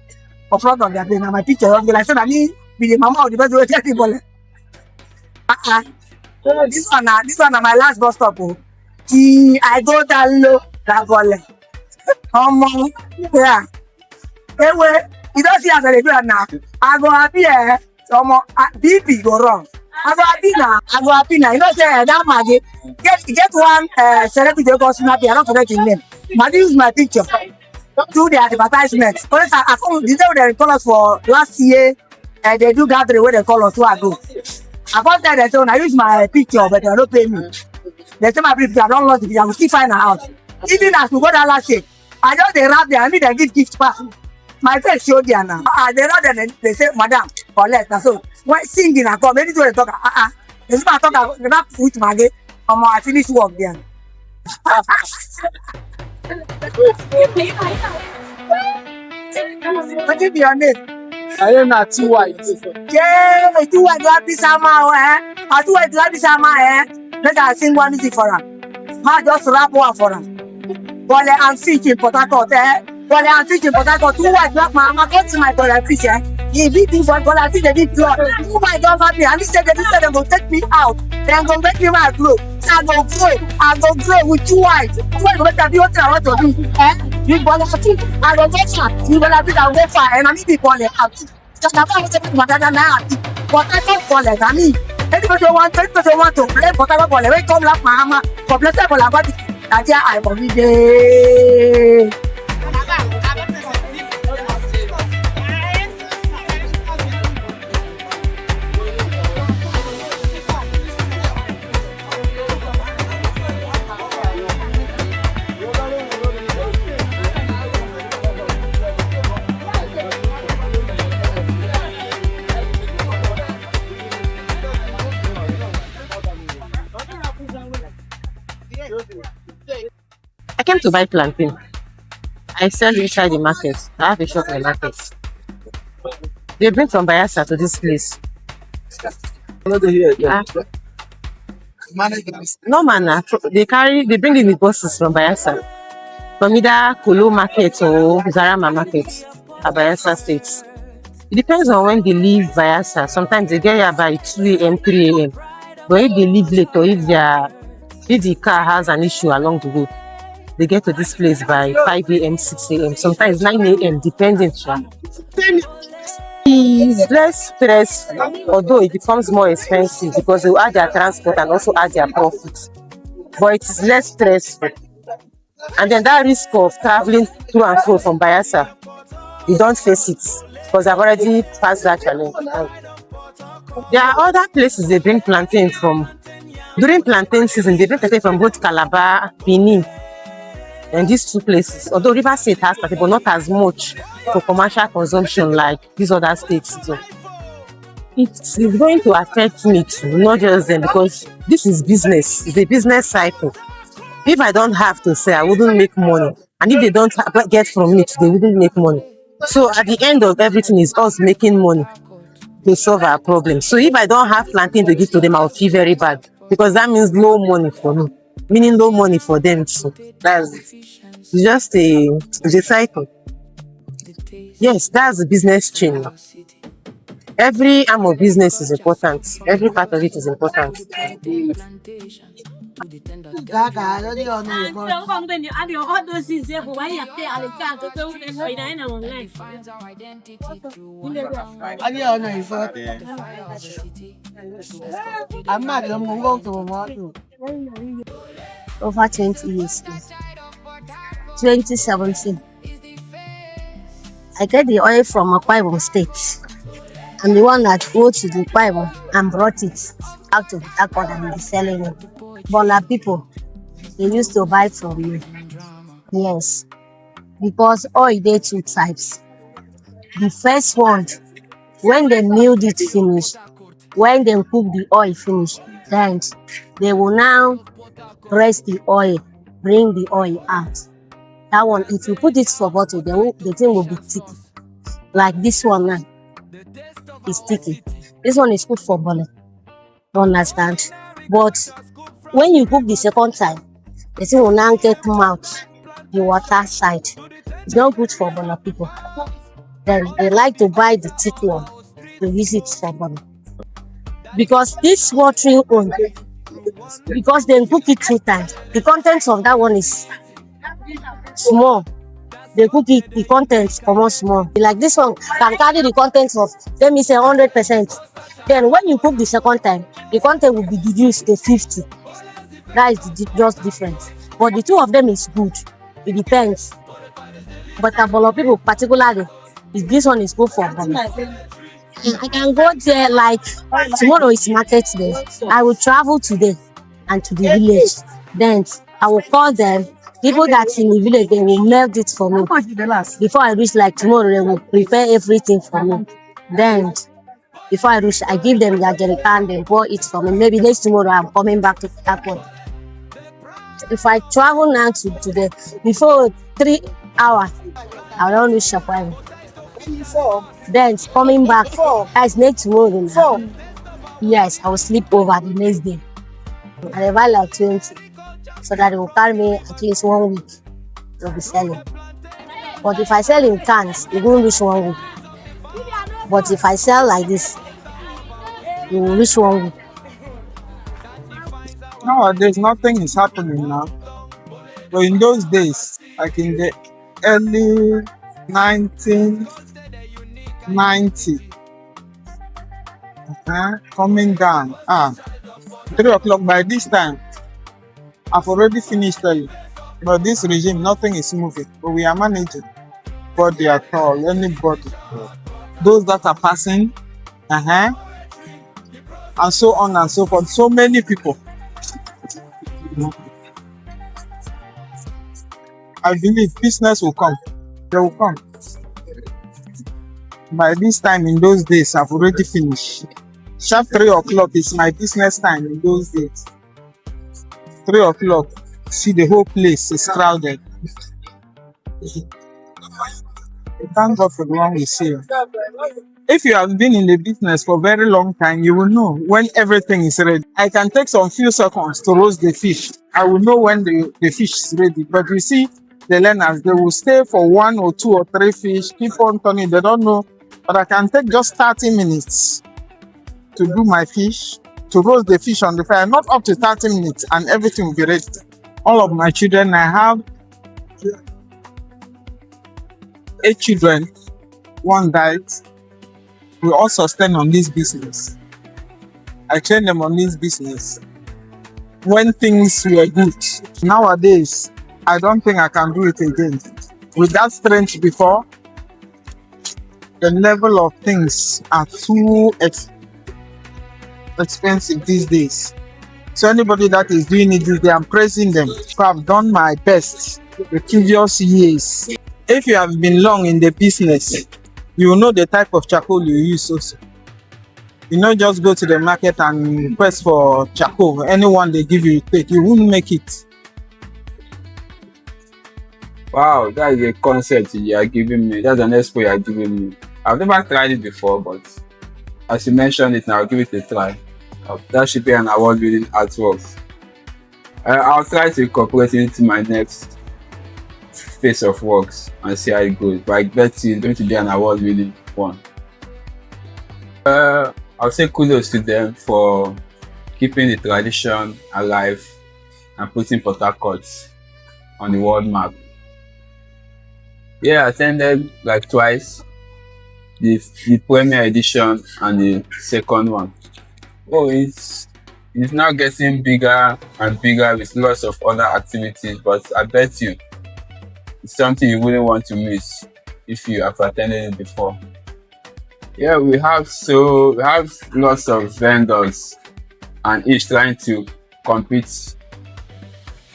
in front of their place. Now my picture just go like so that me be the mama of the best way to people. So this one na my last bus stop. I go down low that Bòlè. Yeah. Anyway, you don't see as I do it now. I go happy here. BP go wrong. I go happy now. You don't say that Maggie. Get one celebrity go snap here. I don't forget his name. Maggie use my picture. Do the advertisement. Because I come the day they call us for last year. They do gathering where they call us 2 ago. I can't tell them so I use my picture, but they don't pay me. They say my picture, I don't lost the picture. I will still find a house. Even as we go that last year, I just they rap there. I mean they give gift pass. My face showed there now. They rap there. They say, Madam, collect. So when singing, I come. Anything they talk. They say I talk. Rap with Maggie. I finish work there. What is your name?
I am not 2'WYTH.
Yeah, 2'WYTH happy somehow, eh? I do it like this, make I sing one music for her. Ma just rap one for her. Bòlè and fish in Port Harcourt, Bòlè and fish in Port Harcourt. 2'WYTH black man, I'm going to my Bòlè and fish, He beat me for Bòlè and fish, they did blood. 2'WYTH don't happy. And he said they go take me out. Then go make me my grow. So I go grow with 2'WYTH. 2'WYTH go make me what I want to do. With Bòlè and fish, I go go far. With Bòlè and fish, I go far. And I need the Bòlè and fish. Just about to take my dad now. But I can't Bòlè, I mean. Anybody want to play Port Harcourt Bòlè, we come like Mama. For bless the Bòlè about it. That's why I'm on the day.
I came to buy plantain. I sell inside the market. I have a shop in the market. They bring from Bayelsa to this place. No man, they bring in the buses from Bayelsa. From either Kolo market or Zarama market at Bayelsa State. It depends on when they leave Bayelsa. Sometimes they get here by 2 a.m., 3 a.m. But if they leave late or if the car has an issue along the road, they get to this place by 5 a.m., 6 a.m., sometimes 9 a.m., depending. It's less stressful, although it becomes more expensive because they will add their transport and also add their profit. But it is less stressful. And then that risk of traveling to and fro from Bayelsa, you don't face it because I've already passed that challenge. There are other places they bring plantain from. During plantain season, they bring plantain from both Calabar, Benin, and these two places. Although River State has plantain, but not as much for commercial consumption like these other states do. It's going to affect me too, not just them, because this is business. It's a business cycle. If I don't have to sell, I wouldn't make money. And if they don't get from it, they wouldn't make money. So at the end of everything is us making money to solve our problem. So if I don't have plantain to give to them, I'll feel very bad because that means low money for me, meaning low money for them. So that's it's just a cycle. Yes, that's a business chain. Every arm of business is important. Every part of it is important.
Over 20 years. 2017. I get the oil from Akwa Ibom State. I'm the one that go to the Akwa Ibom and brought it out to that one and be selling it. But people, they used to buy from me. Yes. Because oil, there are two types. The first one, when they milled it finish, when they cook the oil finish, then they will now press the oil, bring the oil out. That one, if you put it for bottle, the thing will be sticky. Like this one now, is sticky. This one is good for bòlè. You understand? But when you cook the second time, the thing will now get out the water side. It's not good for bòlè people. Then they like to buy the thick one to use it for bòlè. Because this watering one, because they cook it 2 times, the contents of that one is small. They cook it, the contents almost small. Like this one can carry the contents of, let me say 100%. Then when you cook the second time, the content will be reduced to 50. That is just difference. But the two of them is good. It depends. But a lot of people, particularly, if this one is good for them. I can go there like tomorrow is market day. I will travel today and to the village. Then I will call them. People that's in the village, they will melt it for me. Before I reach like tomorrow, they will prepare everything for me. Then before I reach, I give them their jerrycan, they pour it for me. Maybe next tomorrow I'm coming back to that one. If I travel now to today, before 3 hours, I don't reach Akwa Ibom. Then coming back, as next tomorrow. Yes, I will sleep over the next day. And I buy like 20 so that it will carry me at least 1 week to be selling. But if I sell in cans, it won't reach 1 week. But if I sell like this, it will reach 1 week.
Nowadays, nothing is happening now. But in those days, like in the early 1990, coming down, 3 o'clock by this time, I've already finished early. But this regime, nothing is moving. But we are managing. Body at all, anybody. Those that are passing, and so on and so forth. So many people. I believe business will come. They will come. By this time in those days, I've already finished. Sharp 3 o'clock is my business time in those days. 3 o'clock, see the whole place is crowded. Thank God for the one we see. If you have been in the business for a very long time, you will know when everything is ready. I can take some few seconds to roast the fish. I will know when the fish is ready. But you see, the learners, they will stay for 1 or 2 or 3 fish, keep on turning, they don't know. But I can take just 30 minutes to do my fish, to roast the fish on the fire, not up to 30 minutes, and everything will be ready. All of my children, I have 8 children, 1 died. We all sustain on this business. I train them on this business. When things were good, nowadays, I don't think I can do it again. With that strength before, the level of things are too expensive these days. So anybody that is doing it this day, I'm praising them. So I've done my best the previous years. If you have been long in the business, you will know the type of charcoal you use also. You not just go to the market and request for charcoal. Anyone they give you, take. You won't make it.
Wow, that is a concept you are giving me. That's an expo you are giving me. I've never tried it before, but as you mentioned it now, I'll give it a try. That should be an award-winning artwork. I'll try to incorporate it into my next phase of works and see how it goes. But I bet you it's going to be an award-winning one. I'll say kudos to them for keeping the tradition alive and putting Port Harcourt on the world map. Yeah, I attended like twice, the premier edition and the second one. Oh, it's now getting bigger and bigger with lots of other activities, but I bet you it's something you wouldn't want to miss if you have attended it before. Yeah, we have lots of vendors and each trying to compete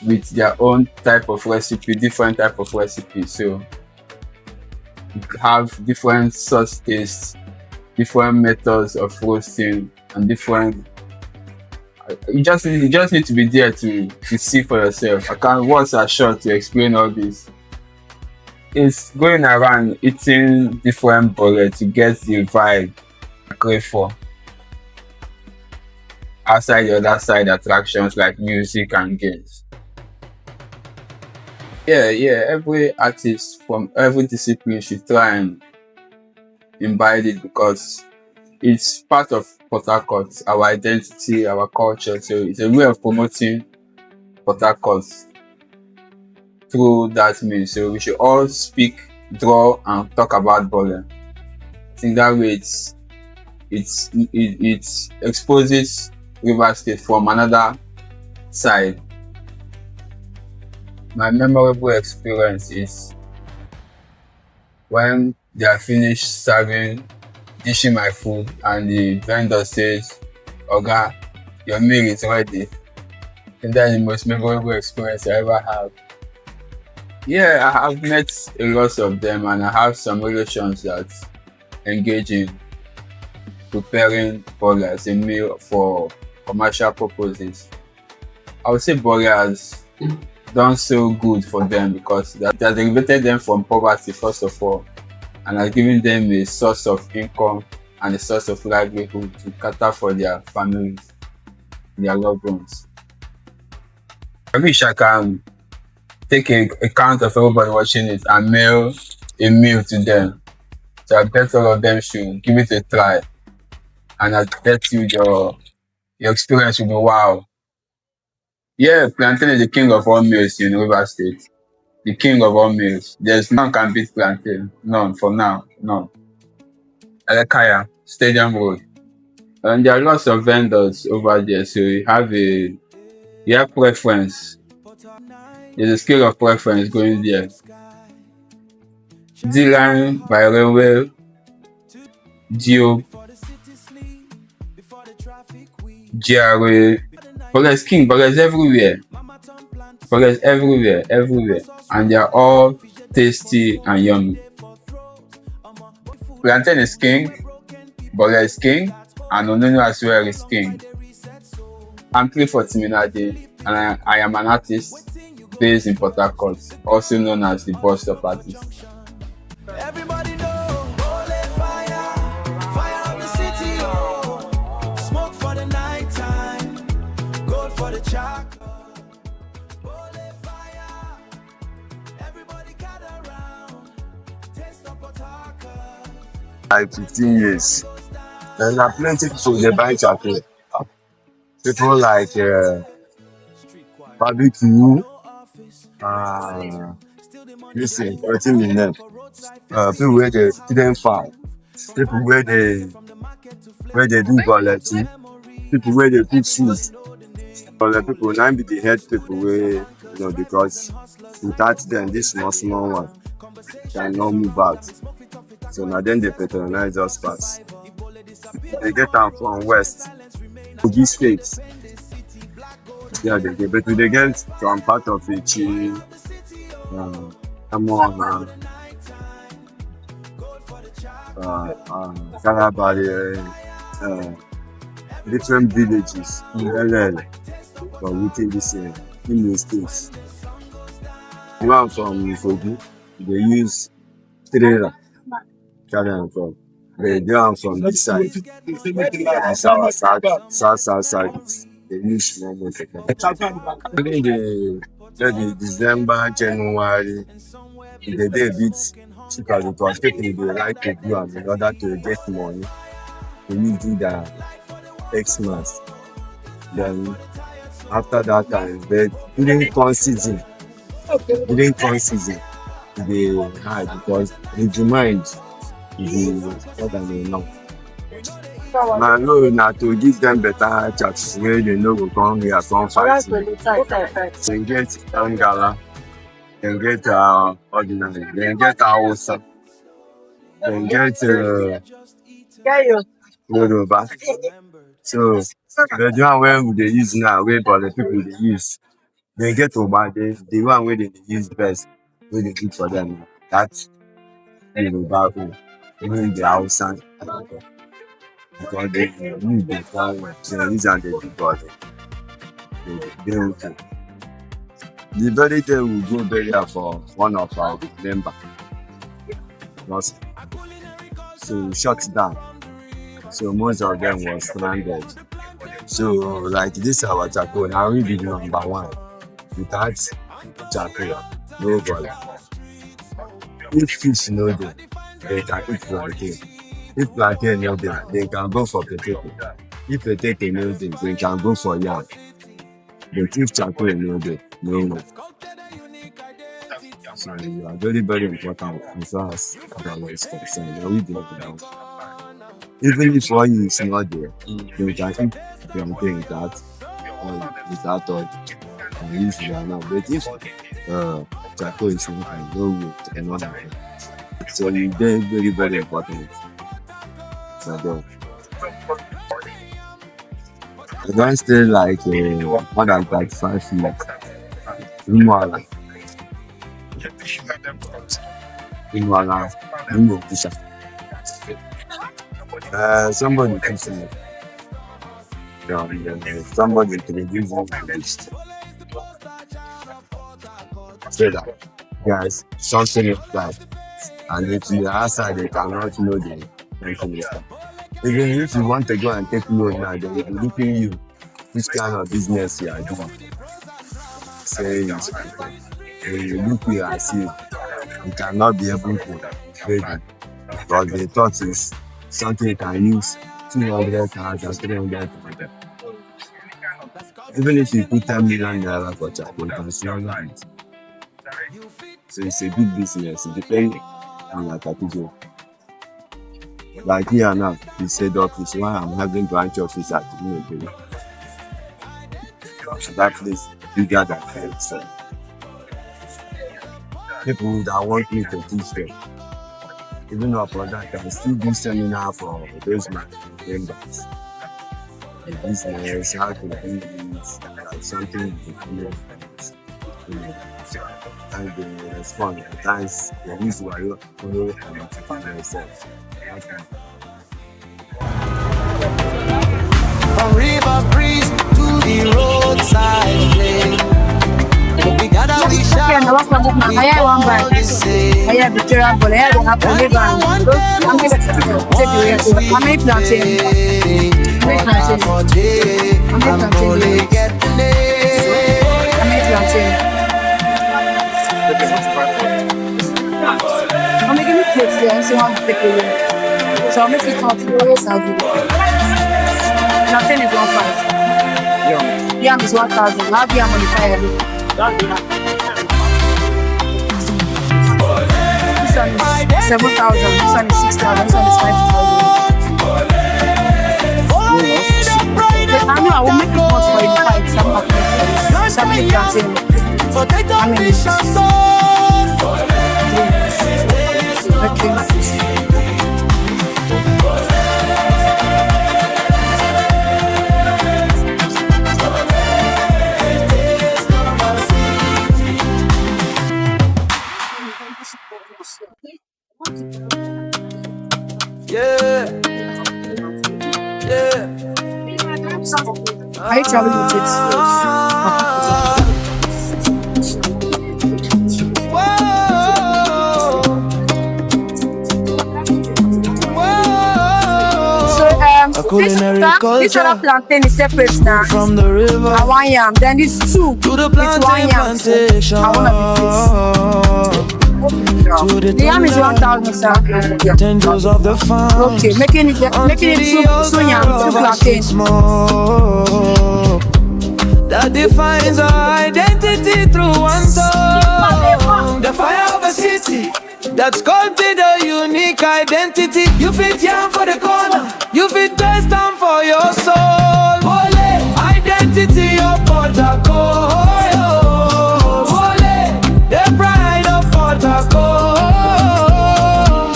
with their own type of recipe, different type of recipe. So we have different sauce tastes, different methods of roasting, and different. You just need to be there to see for yourself. I can't words are short to explain all this. It's going around eating different bòlè to get the vibe I crave for. Outside the other side attractions like music and games. Yeah, every artist from every discipline should try and imbibe it because it's part of Port Harcourt, our identity, our culture. So it's a way of promoting Port Harcourt through that means. So we should all speak, draw, and talk about bòlè. I think that way it exposes Rivers State from another side. My memorable experience is when they are finished dishing my food and the vendor says, "Oga, your meal is ready." And that's the most memorable experience I ever have. Yeah, I have met a lot of them and I have some relations that engage in preparing bòlè as a meal for commercial purposes. I would say bòlè has done so good for them because that has elevated them from poverty first of all and has given them a source of income and a source of livelihood to cater for their families, their loved ones. I wish I can take a count of everybody watching it and mail a meal to them. So I bet all of them should give it a try. And I bet you your experience will be wow. Yeah, plantain is the king of all meals in River State. The king of all meals. There's none can beat plantain. None for now. None. Elekaya, Stadium Road. And there are lots of vendors over there, so you have preference. There's a scale of preference going there. D-Line by railway, Geo, GRA, Bòlè is king, Bòlè is everywhere. Bòlè is everywhere. And they are all tasty and yummy. Plantain is king, Bòlè is king, and Onunu as well is king. I'm Clifford Timinade, and I am an artist based in Port Harcourt, also known as the bus stop artist.
Everybody know Bòlè fire, fire of the city, oh. Smoke for the night time, gold for the charcoal. Bòlè fire, everybody gather round, taste of Port Harcourt.
Like 15 years. And there are plenty people they buy chocolate. People like barbecue, listen, what's in the name? People where they didn't farm, people where they do quality, people where they cook food. But the people now be the head people where because without them this small one cannot move out. So now then they patronize us fast. They get them from west, Kogi State. Yeah, they get from part of Ichi, Calabari, different villages but within this Imo States. The one from Kogi, they use trailer. They do them from this side. South. They use small motor. During the December, January, the day bit cheaper because people they like to do them in order to get money. They need to do the Xmas. Then after that time, during corn season, they hide because the demand is more than enough. My role now to give them better chats where they know will come here, come fight. They get Angala, they get ordinary, they get Hausa, they get Yoruba. So the one where they use now, where but the people they use, they get over the one where they use best, where they do for them. That's Yoruba, even the Hausa. Because they need the power, they use and they do body. They okay. The very day we go burial for one of our members. So shut down. So most of them were stranded. So like this our charcoal, now we be number one. Without charcoal, no bother. If fish no there, they can eat plantain. If plantain no there, they can go for potato. If potato no there, they can go for yam. But if charcoal no there, no. So you are very, very important as far as our is concerned. We do it now. Even if one is not there, you can eat plantain without oil. And use it now. But if charcoal is not, no way to another way. So it's very, very, very important. So I don't stay like more than 35 years. Somebody teach me. Somebody introduce me to this. Say that, guys, something is that. And if you are outside, they cannot know the information.
Even if you want to go and take loan now, they will be looking you which kind of business you are doing. Say they look you and see you cannot be able to trade it. Because the thought is something you can use 200,000, 300,000. Even if you put 10 million naira for charcoal, you can still run it. So it's a big business. It depends on your category. Like here now, the said office, why I'm having branch office at the that place bigger than else. People that want me to teach them. Even though for that, I can still do seminar for those members. The business, how to do this, like something you do. And they respond. At times, they use wayo and themselves.
From river breeze to the roadside play. We gather, we shout, we all the same.
I have Victoria Bòlè. I have to live and I'm going to take the how many plantains?
I'm
making it plates there, so I'm taking it. So I'll make it out to the roadside. Plantain is 1.5. Yam is 1,000. I have yam on the fire. This one is 7,000. This one is 6,000. This one is 5,000. I know I will make it much for you. Something plantain. I mean, okay.
Yeah.
Are you traveling with it?
This
other plantain is separate now.
From the river,
I want yam. Then this two,
to the
it's one yam.
plantation.
I want to be the yam is 1,000, sir.
Tendrils of the farm.
Okay, making it two yam, two plantain.
That defines our identity through one song. The fire of a city that sculpted a unique identity. You fit yam for the corner, you fit best time for your soul. Bòlè, identity of Port Harcourt. Bòlè, the pride of Port Harcourt.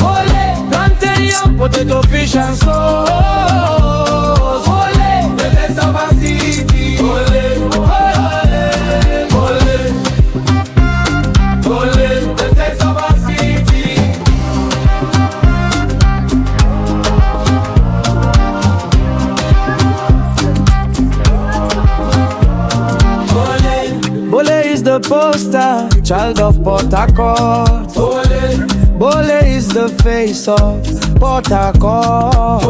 Bòlè, plantain, yam, potato, fish and sauce. Bòlè, the best of our city. Bòlè, bòlè, bòlè, bòlè, the taste of our city. Bòlè is the poster child of Port Harcourt. Bòlè is the face of Port Harcourt.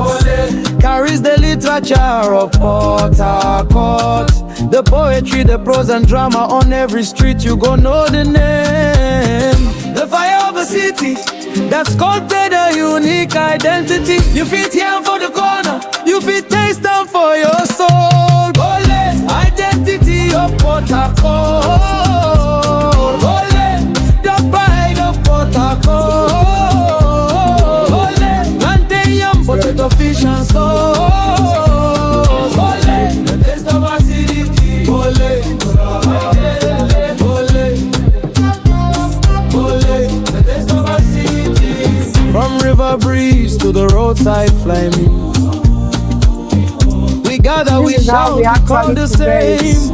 Carries the literature of Port Harcourt. The poetry, the prose and drama on every street, you go know the name. The fire of a city that sculpted a unique identity. You fit yam for the corner, you fit taste them for your soul. Bòlè, identity of Port Harcourt. Bòlè, the pride of Port Harcourt. Bòlè, plantain, yam, potato, fish and sauce. Bòlè, the taste of our city. Bòlè, bòlè, bòlè, the taste of our city. From river breeze to the roadside flaming. We gather, we shout, we come the same.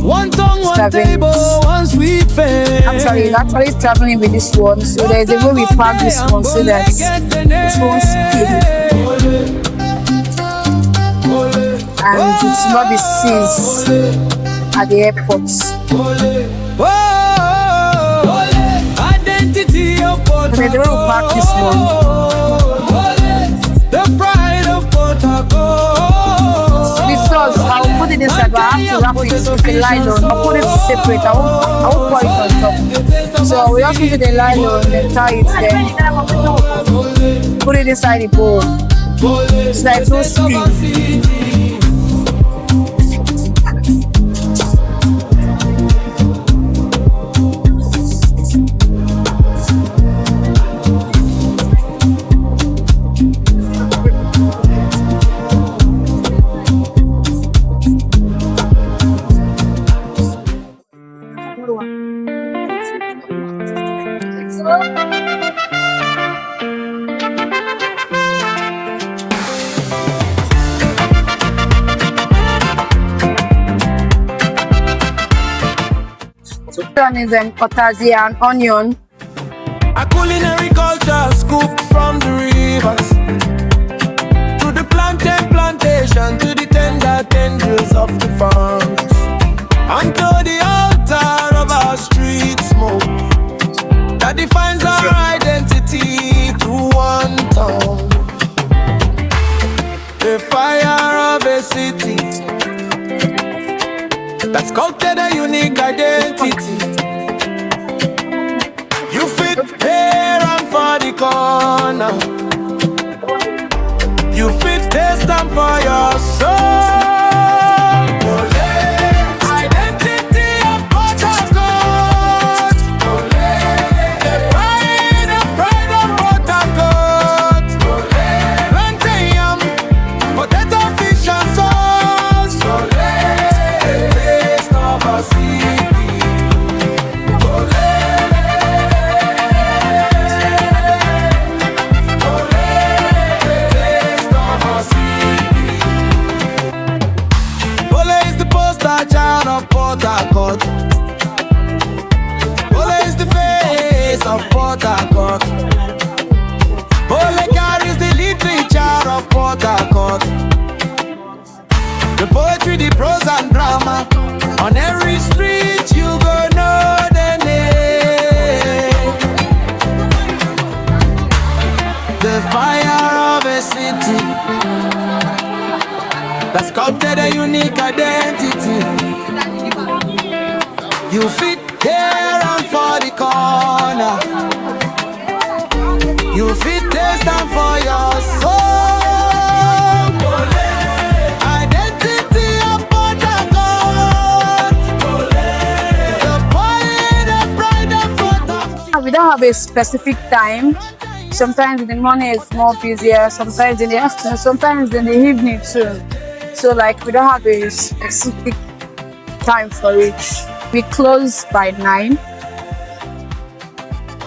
One tongue, one table, one sweet fame.
Actually traveling with this one. So there's a way we pack this one so that this one's clean. And it will not be seized at the airports.
Identity of Port
Harcourt. They don't pack this one.
The
put it inside, but I have to wrap it with a nylon or put it separate. I won't pour it on top. So we just put it in nylon, then tie it there. Put it inside the bowl. It's like no steam. One is an potassium and onion.
A culinary culture scoop from the rivers to the plantation to the tender tendrils of the farms, unto the altar of our street smoke that defines our identity through one tongue. The fire of a city that sculpted a unique identity. You fit here and for the corner. You fit taste them for your soul. Identity of Port Harcourt. The pride of Port Harcourt. Plantain, potato, fish and sauce. The taste of a city. Child of Port Harcourt. Bòlè is the face of Port Harcourt. Bòlè carries the literature of Port Harcourt. The poetry, the prose and drama. On every street you go know the name. The fire of a city that sculpted a unique identity. You fit here and for the corner. You fit taste and for your soul. Identity of Port Harcourt. The pride of Port Harcourt.
We don't have a specific time. Sometimes in the morning it's more busier, sometimes in the afternoon, sometimes in the evening too. So like we don't have a specific time for it. We close by 9.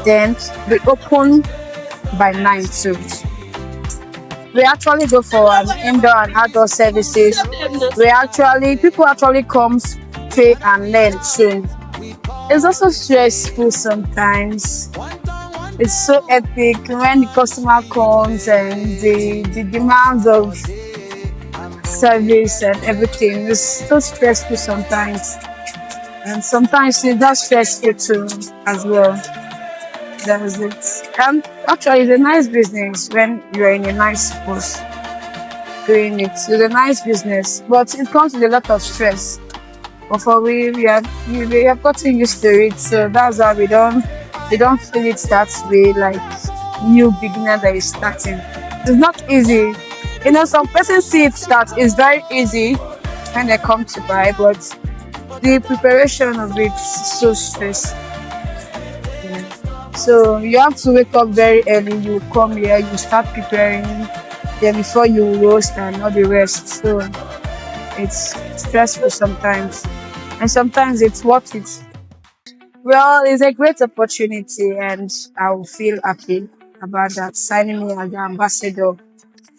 Then we open by 9 too. We actually go for an indoor and outdoor services. People actually come, pay and learn too. It's also stressful sometimes. It's so epic when the customer comes and the demands of service and everything. It's so stressful sometimes, and sometimes it's not stressful too as well. That's it. And actually it's a nice business when you're in a nice post doing it. It's a nice business, but it comes with a lot of stress. But for we have gotten used to it, so that's why we don't feel it that way like new beginner that is starting. It's not easy. You know, some persons see it start is very easy when they come to buy, but the preparation of it is so stressful. Yeah. So you have to wake up very early. You come here, you start preparing, then before you roast and all the rest. So it's stressful sometimes, and sometimes it's worth it. Well, it's a great opportunity, and I will feel happy about that, signing me as the ambassador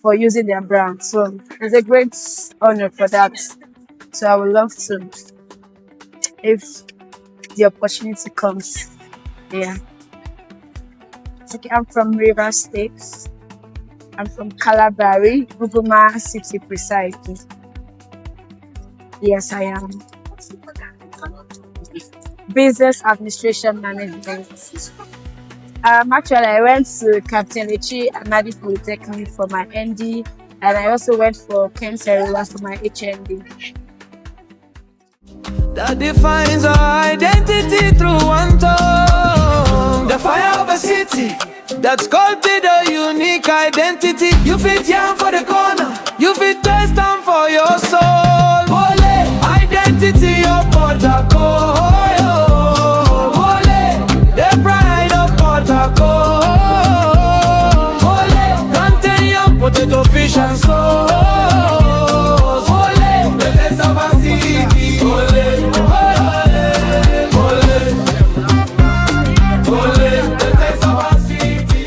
for using their brand. So it's a great honor for that. So I would love to, if the opportunity comes. Yeah. Okay, I'm from Rivers State. I'm from Calabari, Buguma City precisely. Yes, I am. Business Administration Management. Actually, I went to Captain Lechi Anadi Polytechnic for my ND, and I also went for Kent Serula for my HND.
that defines our identity through one tongue. The fire of a city that sculpted a unique identity. You fit yam for the corner, you fit taste time for your soul. Bòlè, identity of Port Harcourt. Bòlè, the pride of Port Harcourt. Bòlè, plantain, yam, potato, fish and sauce. Bòlè, the taste of a city. Bòlè, bòlè, bòlè, the taste of a city.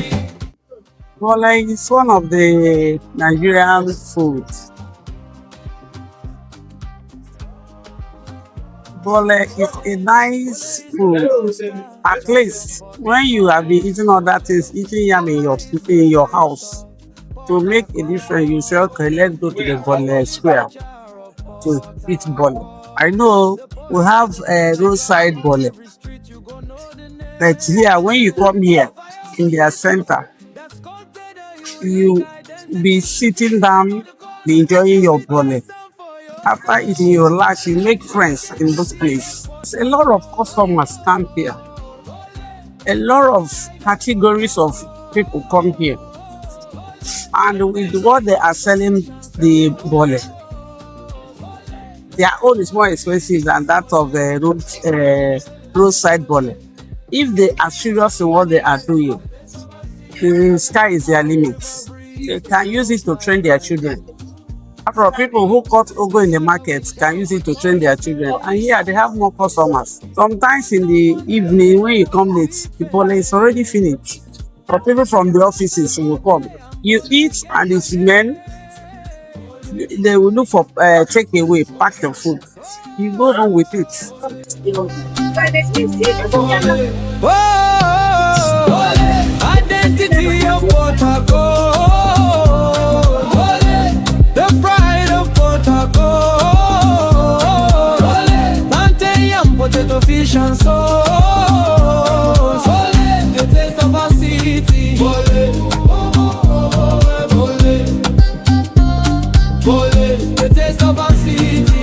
Bòlè is one of the Nigerian foods. Bòlè is a nice food. At least when you have been eating other things, eating yam in your house, to make a difference, you say, okay, let's go to the Bòlè square to eat Bòlè. I know we have a roadside Bòlè, but here, when you come here in their center, you be sitting down, be enjoying your Bòlè. After eating your lunch, you make friends in this place. A lot of customers come here. A lot of categories of people come here. And with what they are selling the Bòlè, their own is more expensive than that of the roadside Bòlè. If they are serious in what they are doing, the sky is their limit. They can use it to train their children. After all, people who cut ugu in the market can use it to train their children. And here they have more customers. Sometimes in the evening when you come late, the Bòlè is already finished. But people from the offices will come. You eat and it's men, they will look for takeaway, pack the food. You go home with it.
Identity of Port Harcourt. The pride of Port Harcourt. Plantain, yam, potato, fish and sauce. The taste of our city. Bòlè, bòlè, the taste of our city.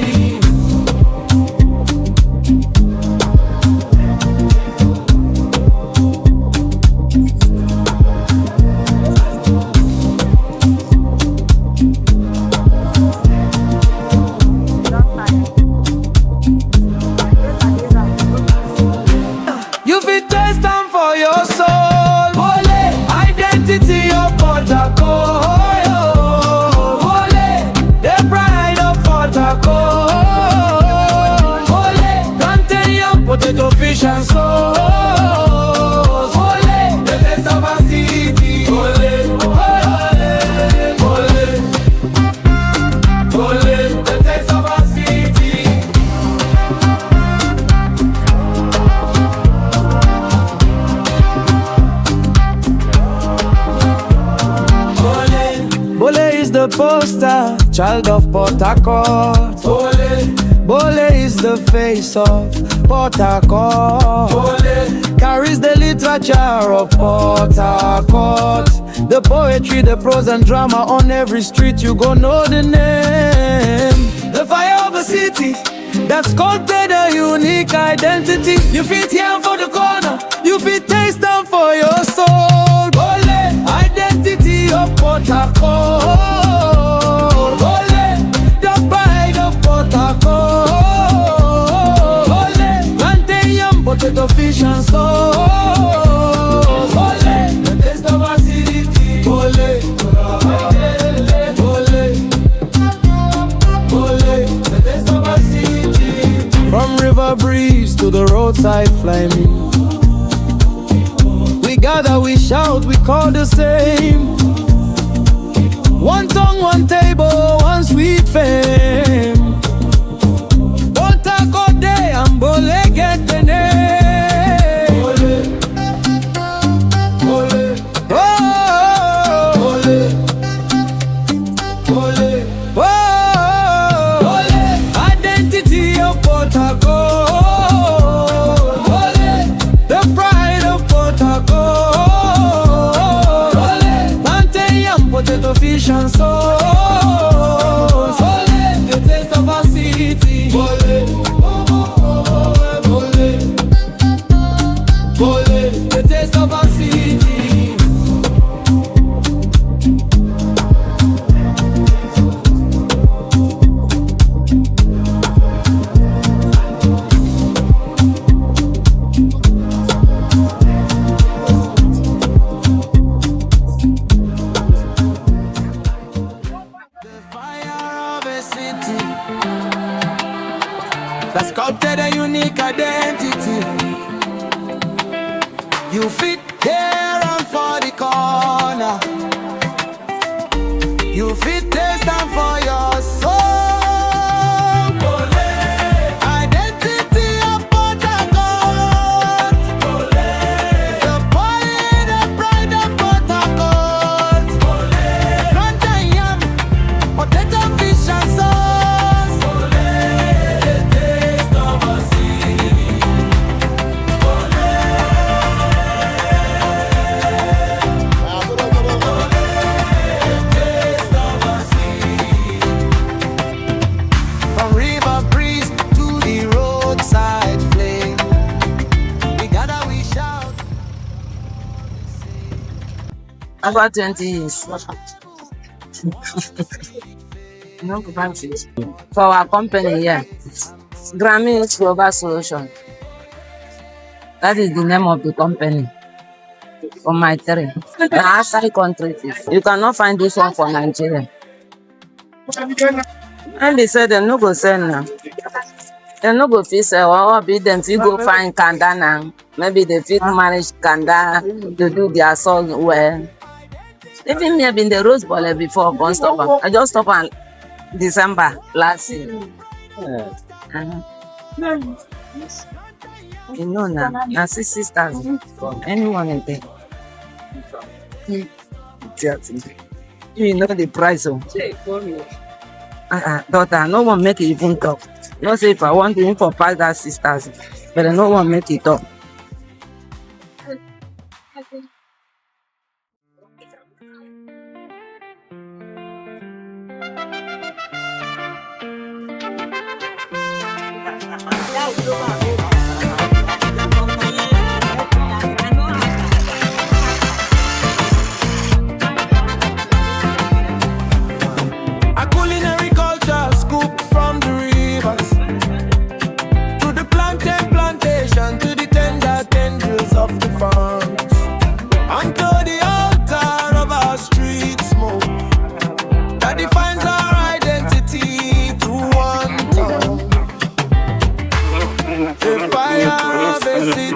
You fit taste time for your soul. Bòlè, identity of Port Harcourt. Bòlè, the pride of Port Harcourt. Bòlè, plantain, yam, potato, fish and sauce. Bòlè, the taste of our city. Bòlè, bòlè, bòlè, the taste of our city. Bòlè is the poster child of Port Harcourt. Bòlè is the face of Port Harcourt. Carries the literature of Port Harcourt. The poetry, the prose and drama on every street, you go know the name. The fire of a city that sculpted a unique identity. You fit yam for the corner, you fit taste down for your soul. Bòlè, identity of Port Harcourt. Bòlè, the pride of Port Harcourt. Bòlè, plantain, yam, potato, fish and sauce. Bòlè, the taste of our city. Bòlè, bòlè, bòlè, the taste of our city. From river breeze to the roadside flaming, we gather, we shout, we call the same. One tongue, one table, one sweet fame. Port Harcourt Day and Bòlè get the name. Bòlè, bòlè, oh, Bòlè, bòlè, oh, Bòlè, identity of Port Harcourt. Bòlè, the pride of Port Harcourt. Bòlè, plantain, yam, potato, fish and sauce. Bòlè, the taste You fit here and for the corner. You fit taste and for your soul. Identity of Port Harcourt. The boy, the pride of Port Harcourt. Plantain yam, potato, fish and sauce. The taste of a sea. From river breeze to the roadside flame, we gather, we shout.
About 20 years. No, for our company here, Grammy Global Solution. That is the name of the company. For my three. The outside country. You cannot find this one for Nigeria. And they said they no go sell now. They no go fit sell or be them fit go find Kanda now. Maybe they fit manage Kanda to do their song well. Even me have been the Rose Bòlè before, but stop am. I just stop on December last year. You know now, na 60,000. Anyone in there. You know the price of. Daughter, no one make it even talk. No say if I want to even for pass that 6,000, but no one make it talk.
A culinary culture scoop from the rivers to the plantation, to the tender tendrils of the farms, unto the altar of our street smoke that defines our identity to one tongue. The fire of a city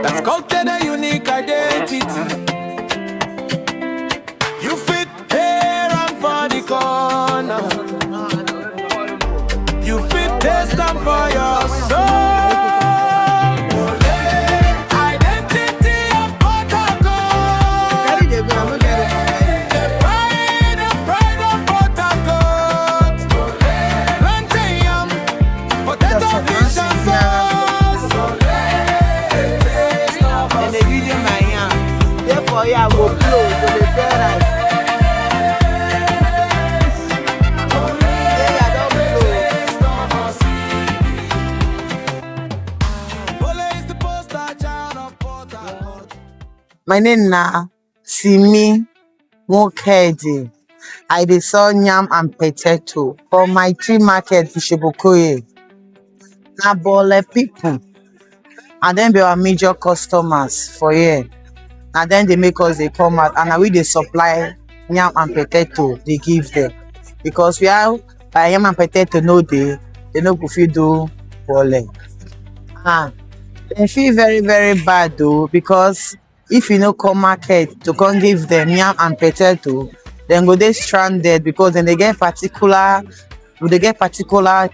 that's sculpted a unique identity. You fit here and for the corner. You fit taste and for your soul. Identity of Port Harcourt. The pride of Port Harcourt. Plantain yam, potato, fish and sauce.
And they give you my yam. Therefore, yeah, go blow to the fair. My name na Simi Mokedi. I dey sell yam and potato for my tree market Bishobokoye. Na Bòlè people, and then be our major customers for here. And then they make us they come out, and we they supply yam and potato. They give them because we are by yam and potato no they no go fit do Bòlè. They feel very very bad though, because if you no come market to come give them yam and potato, then go they stranded, because then they get particular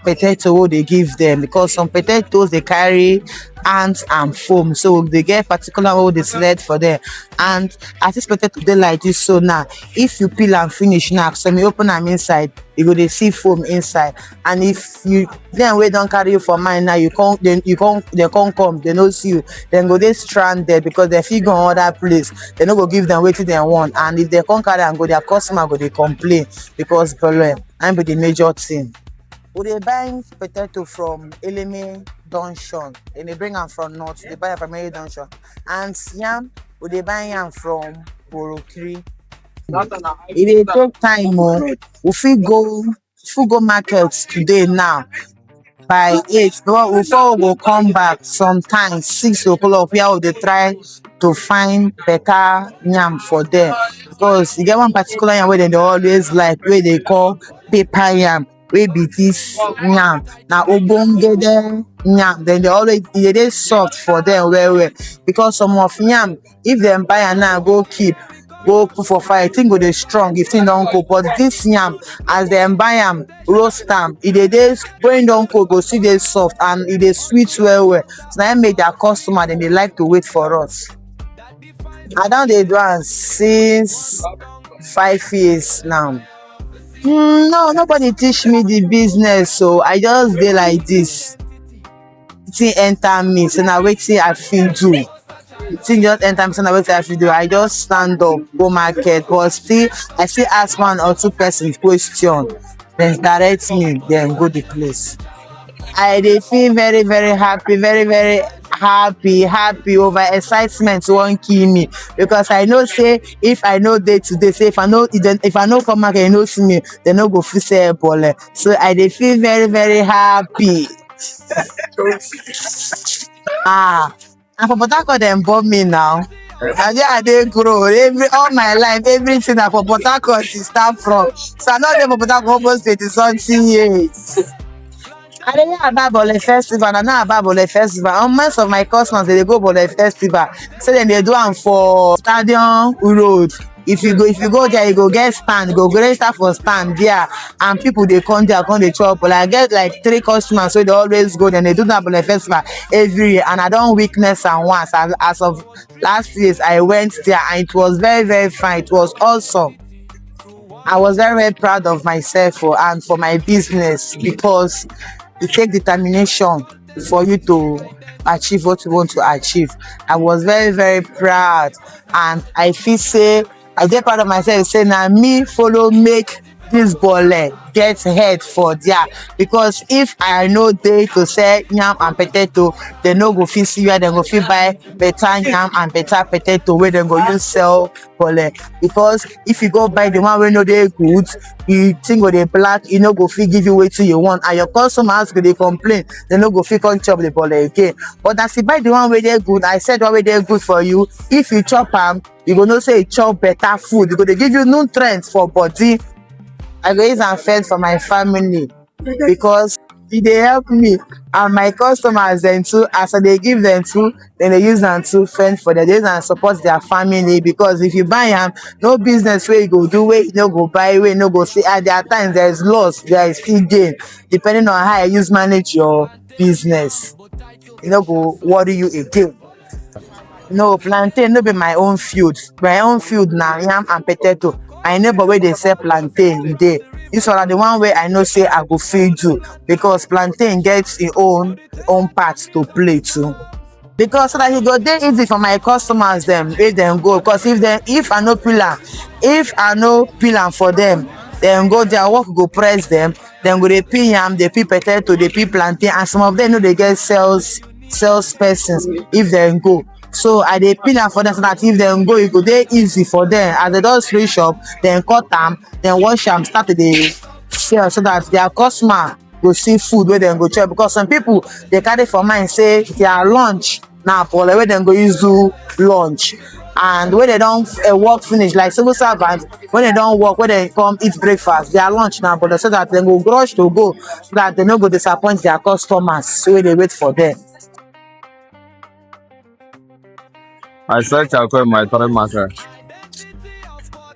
potato wey they give them, because some potatoes they carry ants and foam, so they get particular way they select for them. And as this potato they like this, so now if you peel and finish now, so you open them inside, you go they see foam inside. And if you then we don't carry you for mine now, they can't come, they no see you, then go they stranded, because they figure on other place, they no go give them what they want. And if they can't carry and go, their customer go they complain, because Bòlè I'm the major thing. We they buying potato from Eleme Junction, and they bring them from north. They buy from Eleme Junction, and yam we they buy yam from Borokiri. It dey take time. If we go markets today now by 8, but before we go come back sometimes 6 o'clock, where we dey try to find better yam for them, because you get one particular yam where they always like, where they call paper yam. wey be this yam. Na ogbonge yam. Then they dey soft for them well. Because some of yam, if them buy am now go keep, go put for fire, thing go dey strong if thing don cook. But this yam, as dem buy am, roast am, e dey when don cook go still dey soft and e dey sweet well. So na im make their customer dem dey like to wait for us. I don dey do am since 5 years now. No, nobody teach me the business, so I just dey like this. Thing enter me, so na wetin I fit do. Thing just enter me, so na wetin I fit do. I just stand up, go market, but still I still ask 1 or 2 persons question, then direct me, then go the place. I dey feel very happy, very happy over excitement won't kill me, because I know say if I know day today, say if I no come market, you no see me, they no go fit sell bòlè. So I dey feel very happy. And for Port Harcourt dem born me now. And there I dey grow. All my life, everything na for Port Harcourt to start from. So I no dey for Port Harcourt almost 20-something years. I dey hear about Bòlè festival, and I know about Bòlè festival. Most of my customers dey go Bòlè festival. So then they do am for Stadium Road. If you go there, you go get stand, you go register for stand there, and people they come there, come they chop. But I get like 3 customers, so they always go. Then they do that Bòlè festival every year, and I don't witness and once. As of last year, I went there, and it was very fine. It was awesome. I was very proud of myself and for my business, because it takes determination for you to achieve what you want to achieve. I was very proud, and I feel say I get proud of myself. Say now me follow make this bòlè get head for there, because if I know they to sell yam and potato, they no go fit see where they go fit buy better yam and better potato where they go use sell bòlè. Because if you go buy the one where no dey good, you think go dey black, you no go fit give you wetin you want, and your customers go dey complain, they no go fit come chop the bòlè again. But as you buy the one where dey good, I said one where dey good for you, if you chop am, you go know say you chop better food. You go dey give you nutrients for body. I go use am fend for my family, because e dey help me and my customers dem too. As I dey give them too, then they use am to fend for them. They use am support their family, because if you buy am, no business wey you go do wey you no go buy, wey you no go see. At their times there is loss, there is still gain, depending on how you use manage your business. You no go worry you again. No, plantain no be my own field. My own field na yam and potato. My neighbor wey dey sell plantain dey. This one na the one wey I know say I go fit do, because plantain gets its own part to play too. Because so that e go dey easy for my customers dem wey dem go. Because if I no peel am for them, dem go their work go press them. Dem go dey peel yam, dey peel potato, dey peel plantain, and some of them no dey get sales persons if dem go. So I dey peel am for them, so that if dem go, it go dey easy for them. As they don reach shop, then cut am, then wash am, start to dey sell, so that their customer go see food wey dem go chop. Because some people dey carry for mind say their lunch na bòlè wey dem go use do lunch, and when they don work finish, like civil servants, when they don work, when they come eat breakfast, their lunch na bòlè, so that dem go rush to go, so that they no go disappoint their customers wey dey wait for them.
I sell charcoal in my current market.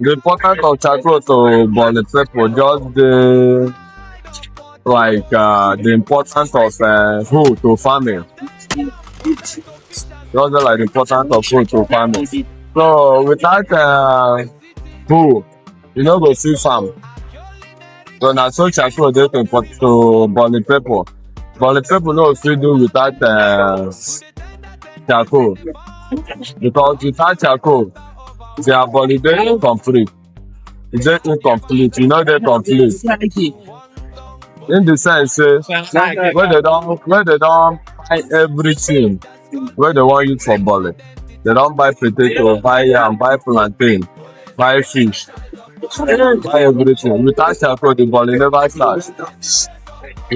The importance of charcoal to Bòlè people just like the importance of food to farming. Just like the importance of food to farming. So without food, you no go see farm. So na so charcoal dey to Bòlè people. Bòlè people no fit do without charcoal. Because without charcoal, their body dey incomplete. It's just incomplete. You know they complete. In the sense, when they don't buy everything, where they want use for bòlè, they don't buy potato, buy yam, buy plantain, buy fish, buy everything. Without charcoal, the bòlè never starts.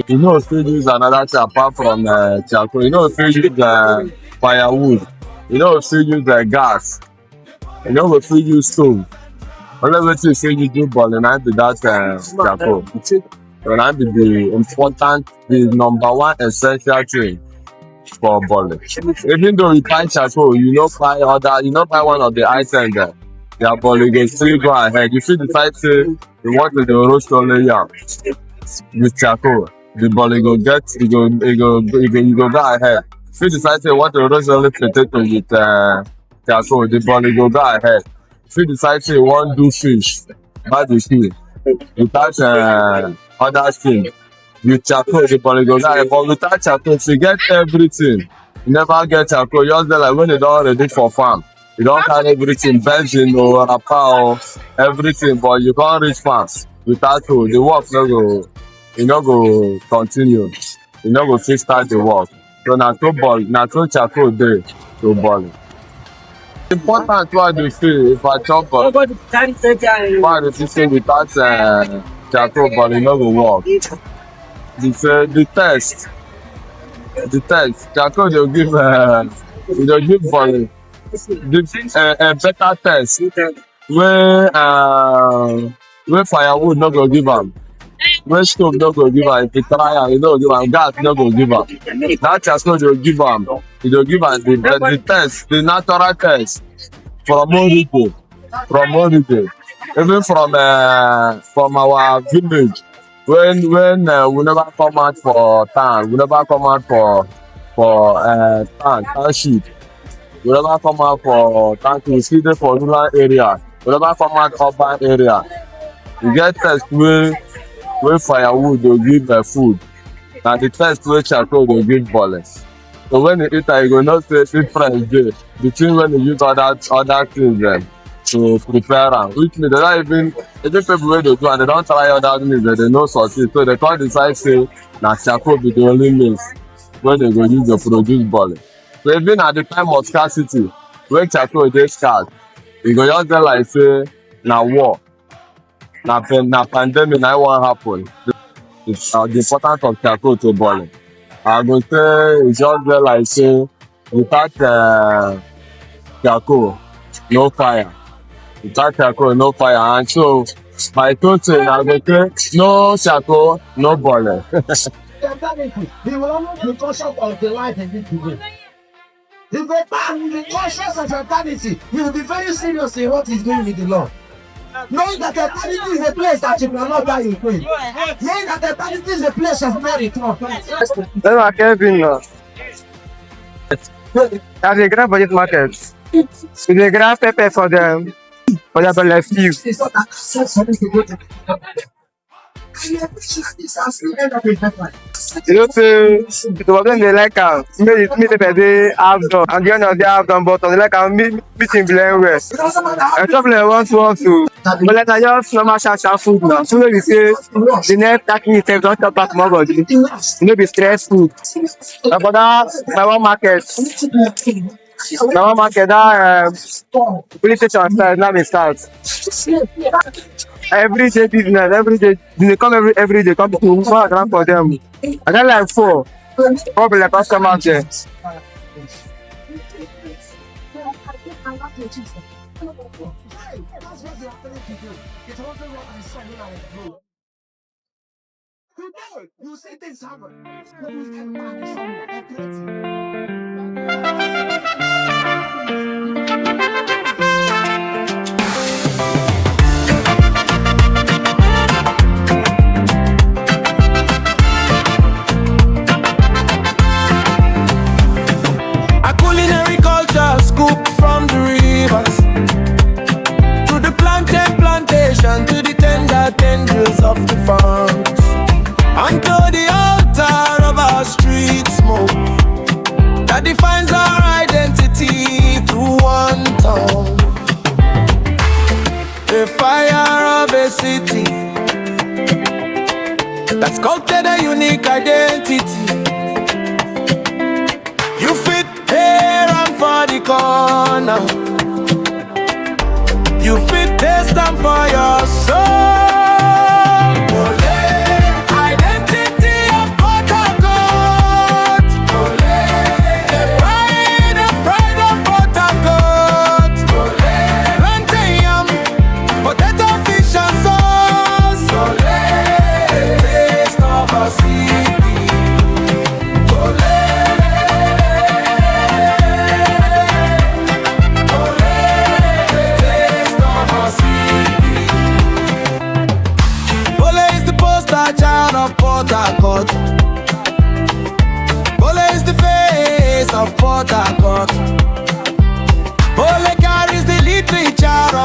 You know, still use another thing apart from charcoal. You know, still use firewood. You know, still use gas. You know, we still use stove. Only way to say you do bòlè now be that charcoal. So that be the important, the number one essential thing for bowling. Even though you buy charcoal, you not buy one of the items there. Your bowling will still go ahead. You see the fact say you want to do roast only yam with charcoal. The bowling go get you go go ahead. If you decide say you want to roast only potato with charcoal, the bowling go ahead. If you decide say you want do fish, barbecue without other thing, with charcoal the bowling go ahead. But without charcoal, if you get everything, you never get charcoal. You just dey like when they don ready for farm. You don't carry everything, benzene or wrapper or everything, but you can't reach farm without tool. The work no go continue. You no go fit start the work. So na so charcoal dey to bowling. Important why dey feel if I chop why dey feel say without charcoal bowling no go work. The test charcoal dey give bowling better test wey firewood no go give am, wey stove no go give am. If you try am, you no go give am, gas no go give am. That charcoal dey give am, e dey give am the test, the natural test from origin, even from our village. When we never come out for town, we never come out for township. We never come out for country, we still dey for rural area. We never come out urban area. We get test wey firewood dey give food. Na the test wey charcoal dey give bowling. So when you eat am, you go know say difference dey between when you use other things to prepare am. Which means they don't even people wey dey do am, they don try other means, but they no succeed. So they come decide say na charcoal be the only means wey they go use to produce bowling. So even at the time of scarcity, when charcoal dey scarce, e go just dey like say na war, na pandemic na wan happen. The importance of charcoal to bowling. I go say e just dey like say without charcoal, no fire. Without charcoal, no fire. And so my total, I go say no charcoal, no bowling.
They will always be conscious of the life they need to live. If a man will be conscious of eternity, he will be very serious in what he's doing with the Lord. Knowing that eternity is a place that you cannot die in pain. Knowing that eternity is a place of no return.
That's Kevin now. That's a grand budget market. It's a grand pepper for them. For their left view. You know, say the of them they like meat pepper they have done, and the other they have done, but they like meeting blend well. I probably want to, but let I just normal share food now. So we say the next taking it don't chop back more body. No be stress food. But that my one market that police station start now me start. Every day business, every day they come every day come to work for them. I got like four like customers there.
You see things happen.
A culinary culture scoop from the rivers to the plantation, to the tender tendrils of the farms, unto the altar of our street smoke that defines our identity through one tongue. The fire of a city that sculpted a unique identity. You fit here and for the corner, you fit taste them for your soul. Bòlè, identity of Port Harcourt. Bòlè, the pride of Port Harcourt. Bòlè, plantain, potato, fish and sauce. Bòlè,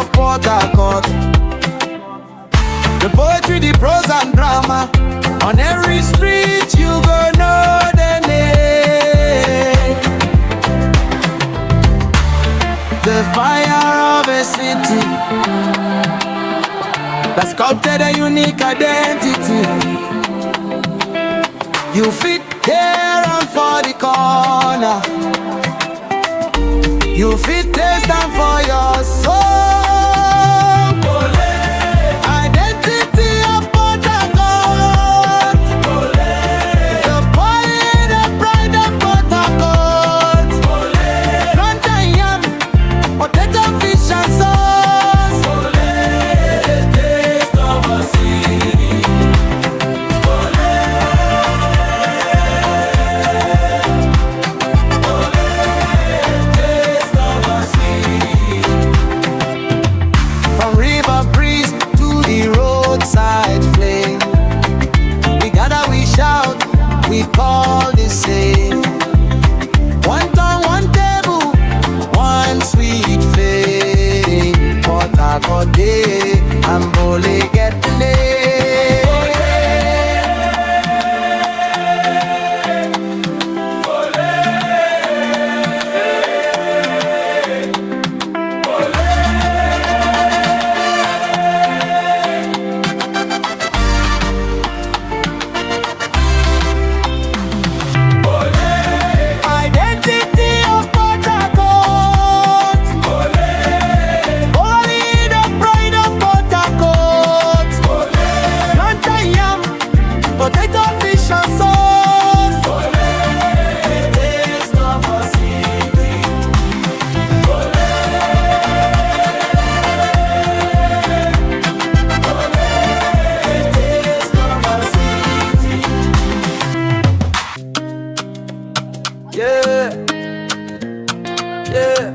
of Port Harcourt. The poetry, the prose and drama. On every street you go know the name. The fire of a city that sculpted a unique identity. You fit here and for the corner. You fit taste and for your soul. Identity of Port Harcourt. The pride of Port Harcourt. Plantain yam, potato, fish and sauce. The taste of a city. From river breeze to the roadside flame, we gather, we shout, we call the same. One tongue, one table, one sweet fame. Port Harcourt Day, and Bòlè get the name. Identity of Port Harcourt. Bòlè, the pride of Port Harcourt. Plantain yam, potato, fish and sauce. The taste of a city. The taste of a city. Yeah, yeah.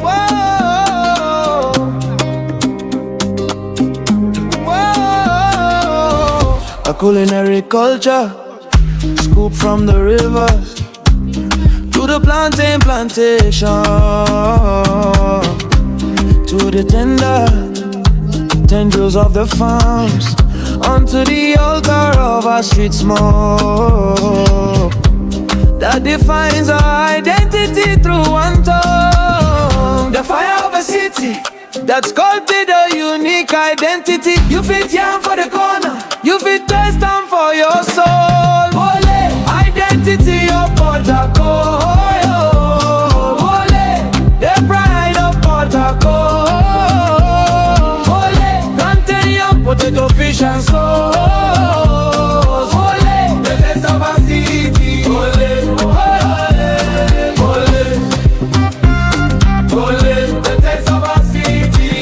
Whoa, whoa. A culinary culture, scoop from the river to the plantain plantation, to the tendrils of the farms, onto the altar of our street smoke that defines our identity through one tongue. The fire of a city that sculpted a unique identity. You fit yam for the corner, you fit taste and for your soul. Bòlè, identity of Port Harcourt. Bòlè, the pride of Port Harcourt. Bòlè, plantain yam, potato, fish and sauce. Bòlè, the taste of a city. Bòlè, bòlè, bòlè. Bòlè, the taste of a city.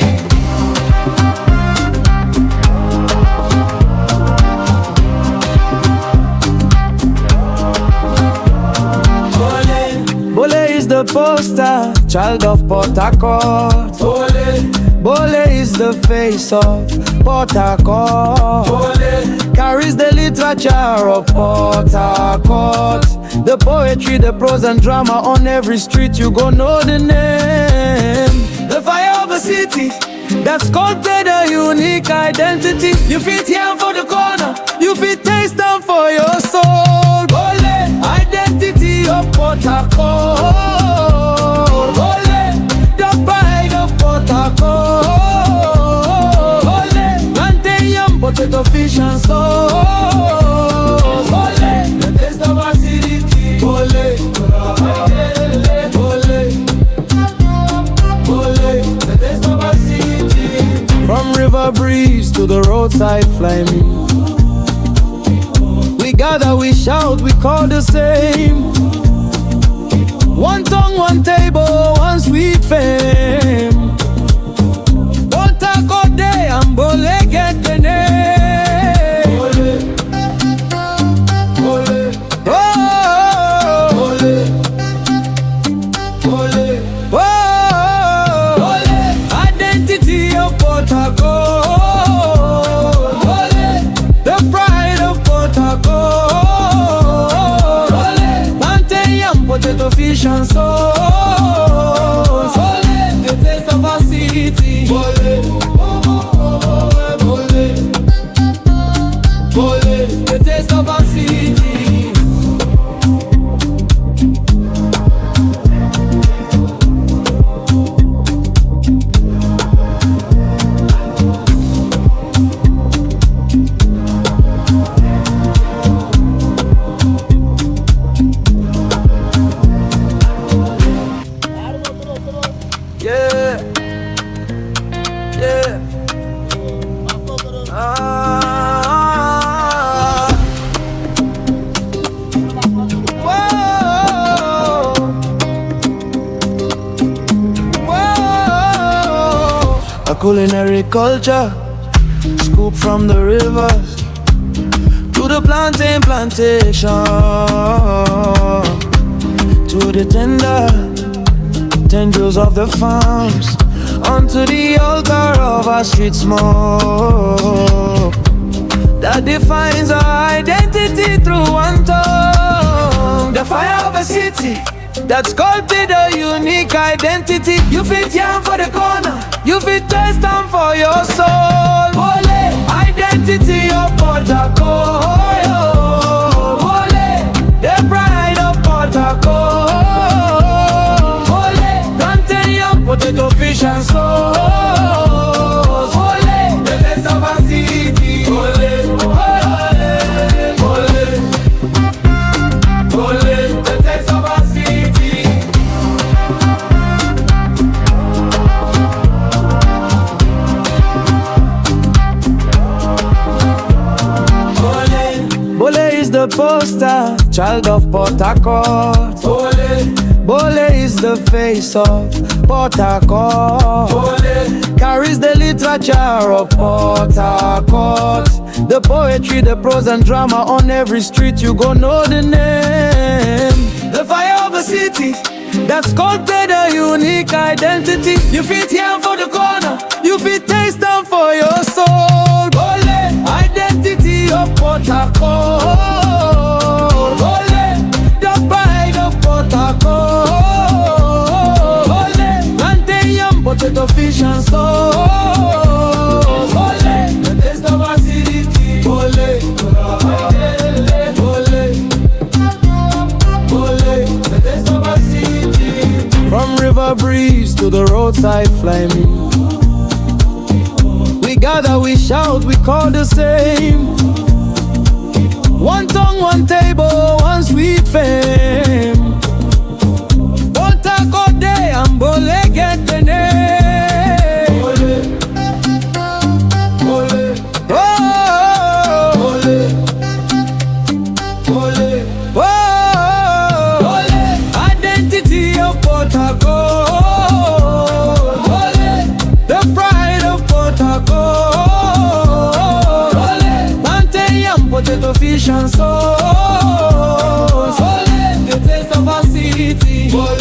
Bòlè is the poster child of Port Harcourt. Bòlè is the face of Port Harcourt. Carries the literature of Port Harcourt. The poetry, the prose and drama. On every street you go know the name. The fire of a city that sculpted a unique identity. You fit yam for the corner, you fit taste them for your soul. Bòlè, identity of Port Harcourt. Bòlè, the pride of Port Harcourt. Bòlè, plantain yam, potato, fish and sauce. Bòlè, the taste of our city. Bòlè, bòlè, bòlè, the taste of our city. From river breeze to the roadside flaming, we gather, we shout, we call the same. One tongue, one table, one sweet fame. Port Harcourt Day and Bòlè get the name. Bòlè, bòlè, oh, bòlè, bòlè, oh, bòlè, identity of Port Harcourt. Bòlè, the pride of Port Harcourt. Bòlè, culinary culture. Scoop from the river to the plantain plantation, to the tendrils of the farms, onto the altar of our street smoke that defines our identity through one tongue. The fire of a city that sculpted a unique identity. You fit yam for the corner, you fit taste time for your soul. Bòlè, identity of Port Harcourt. Bòlè, the pride of Port Harcourt. Bòlè, plantain, yam, potato, fish and sauce. Bòlè, the taste of our city. Bòlè, bòlè, bòlè, the taste of our city. Bòlè is the poster child of Port Harcourt. Bòlè is the face of Port Harcourt. Carries the literature of Port Harcourt. The poetry, the prose and drama on every street, you gon' know the name. The fire of the city that sculpted a unique identity. You fit yam for the corner, you fit taste them for your soul. Bòlè, identity of Port Harcourt. Bòlè, the pride of Port Harcourt. Bòlè, plantain, yam, potato, fish and sauce. Bòlè, the taste of our city. Bòlè, bòlè, bòlè, the taste of our city. From river breeze to the roadside flaming, we gather, we shout, we call the same. One tongue, one table, one sweet fame. Port Harcourt Day and Bòlè get the name. Bòlè, bòlè, oh, bòlè, bòlè, oh, bòlè, identity of Port Harcourt. Bòlè, the pride of Port Harcourt. Bòlè, plantain, yam, potato, fish and sauce. Bòlè, the taste of our city. Bòlè.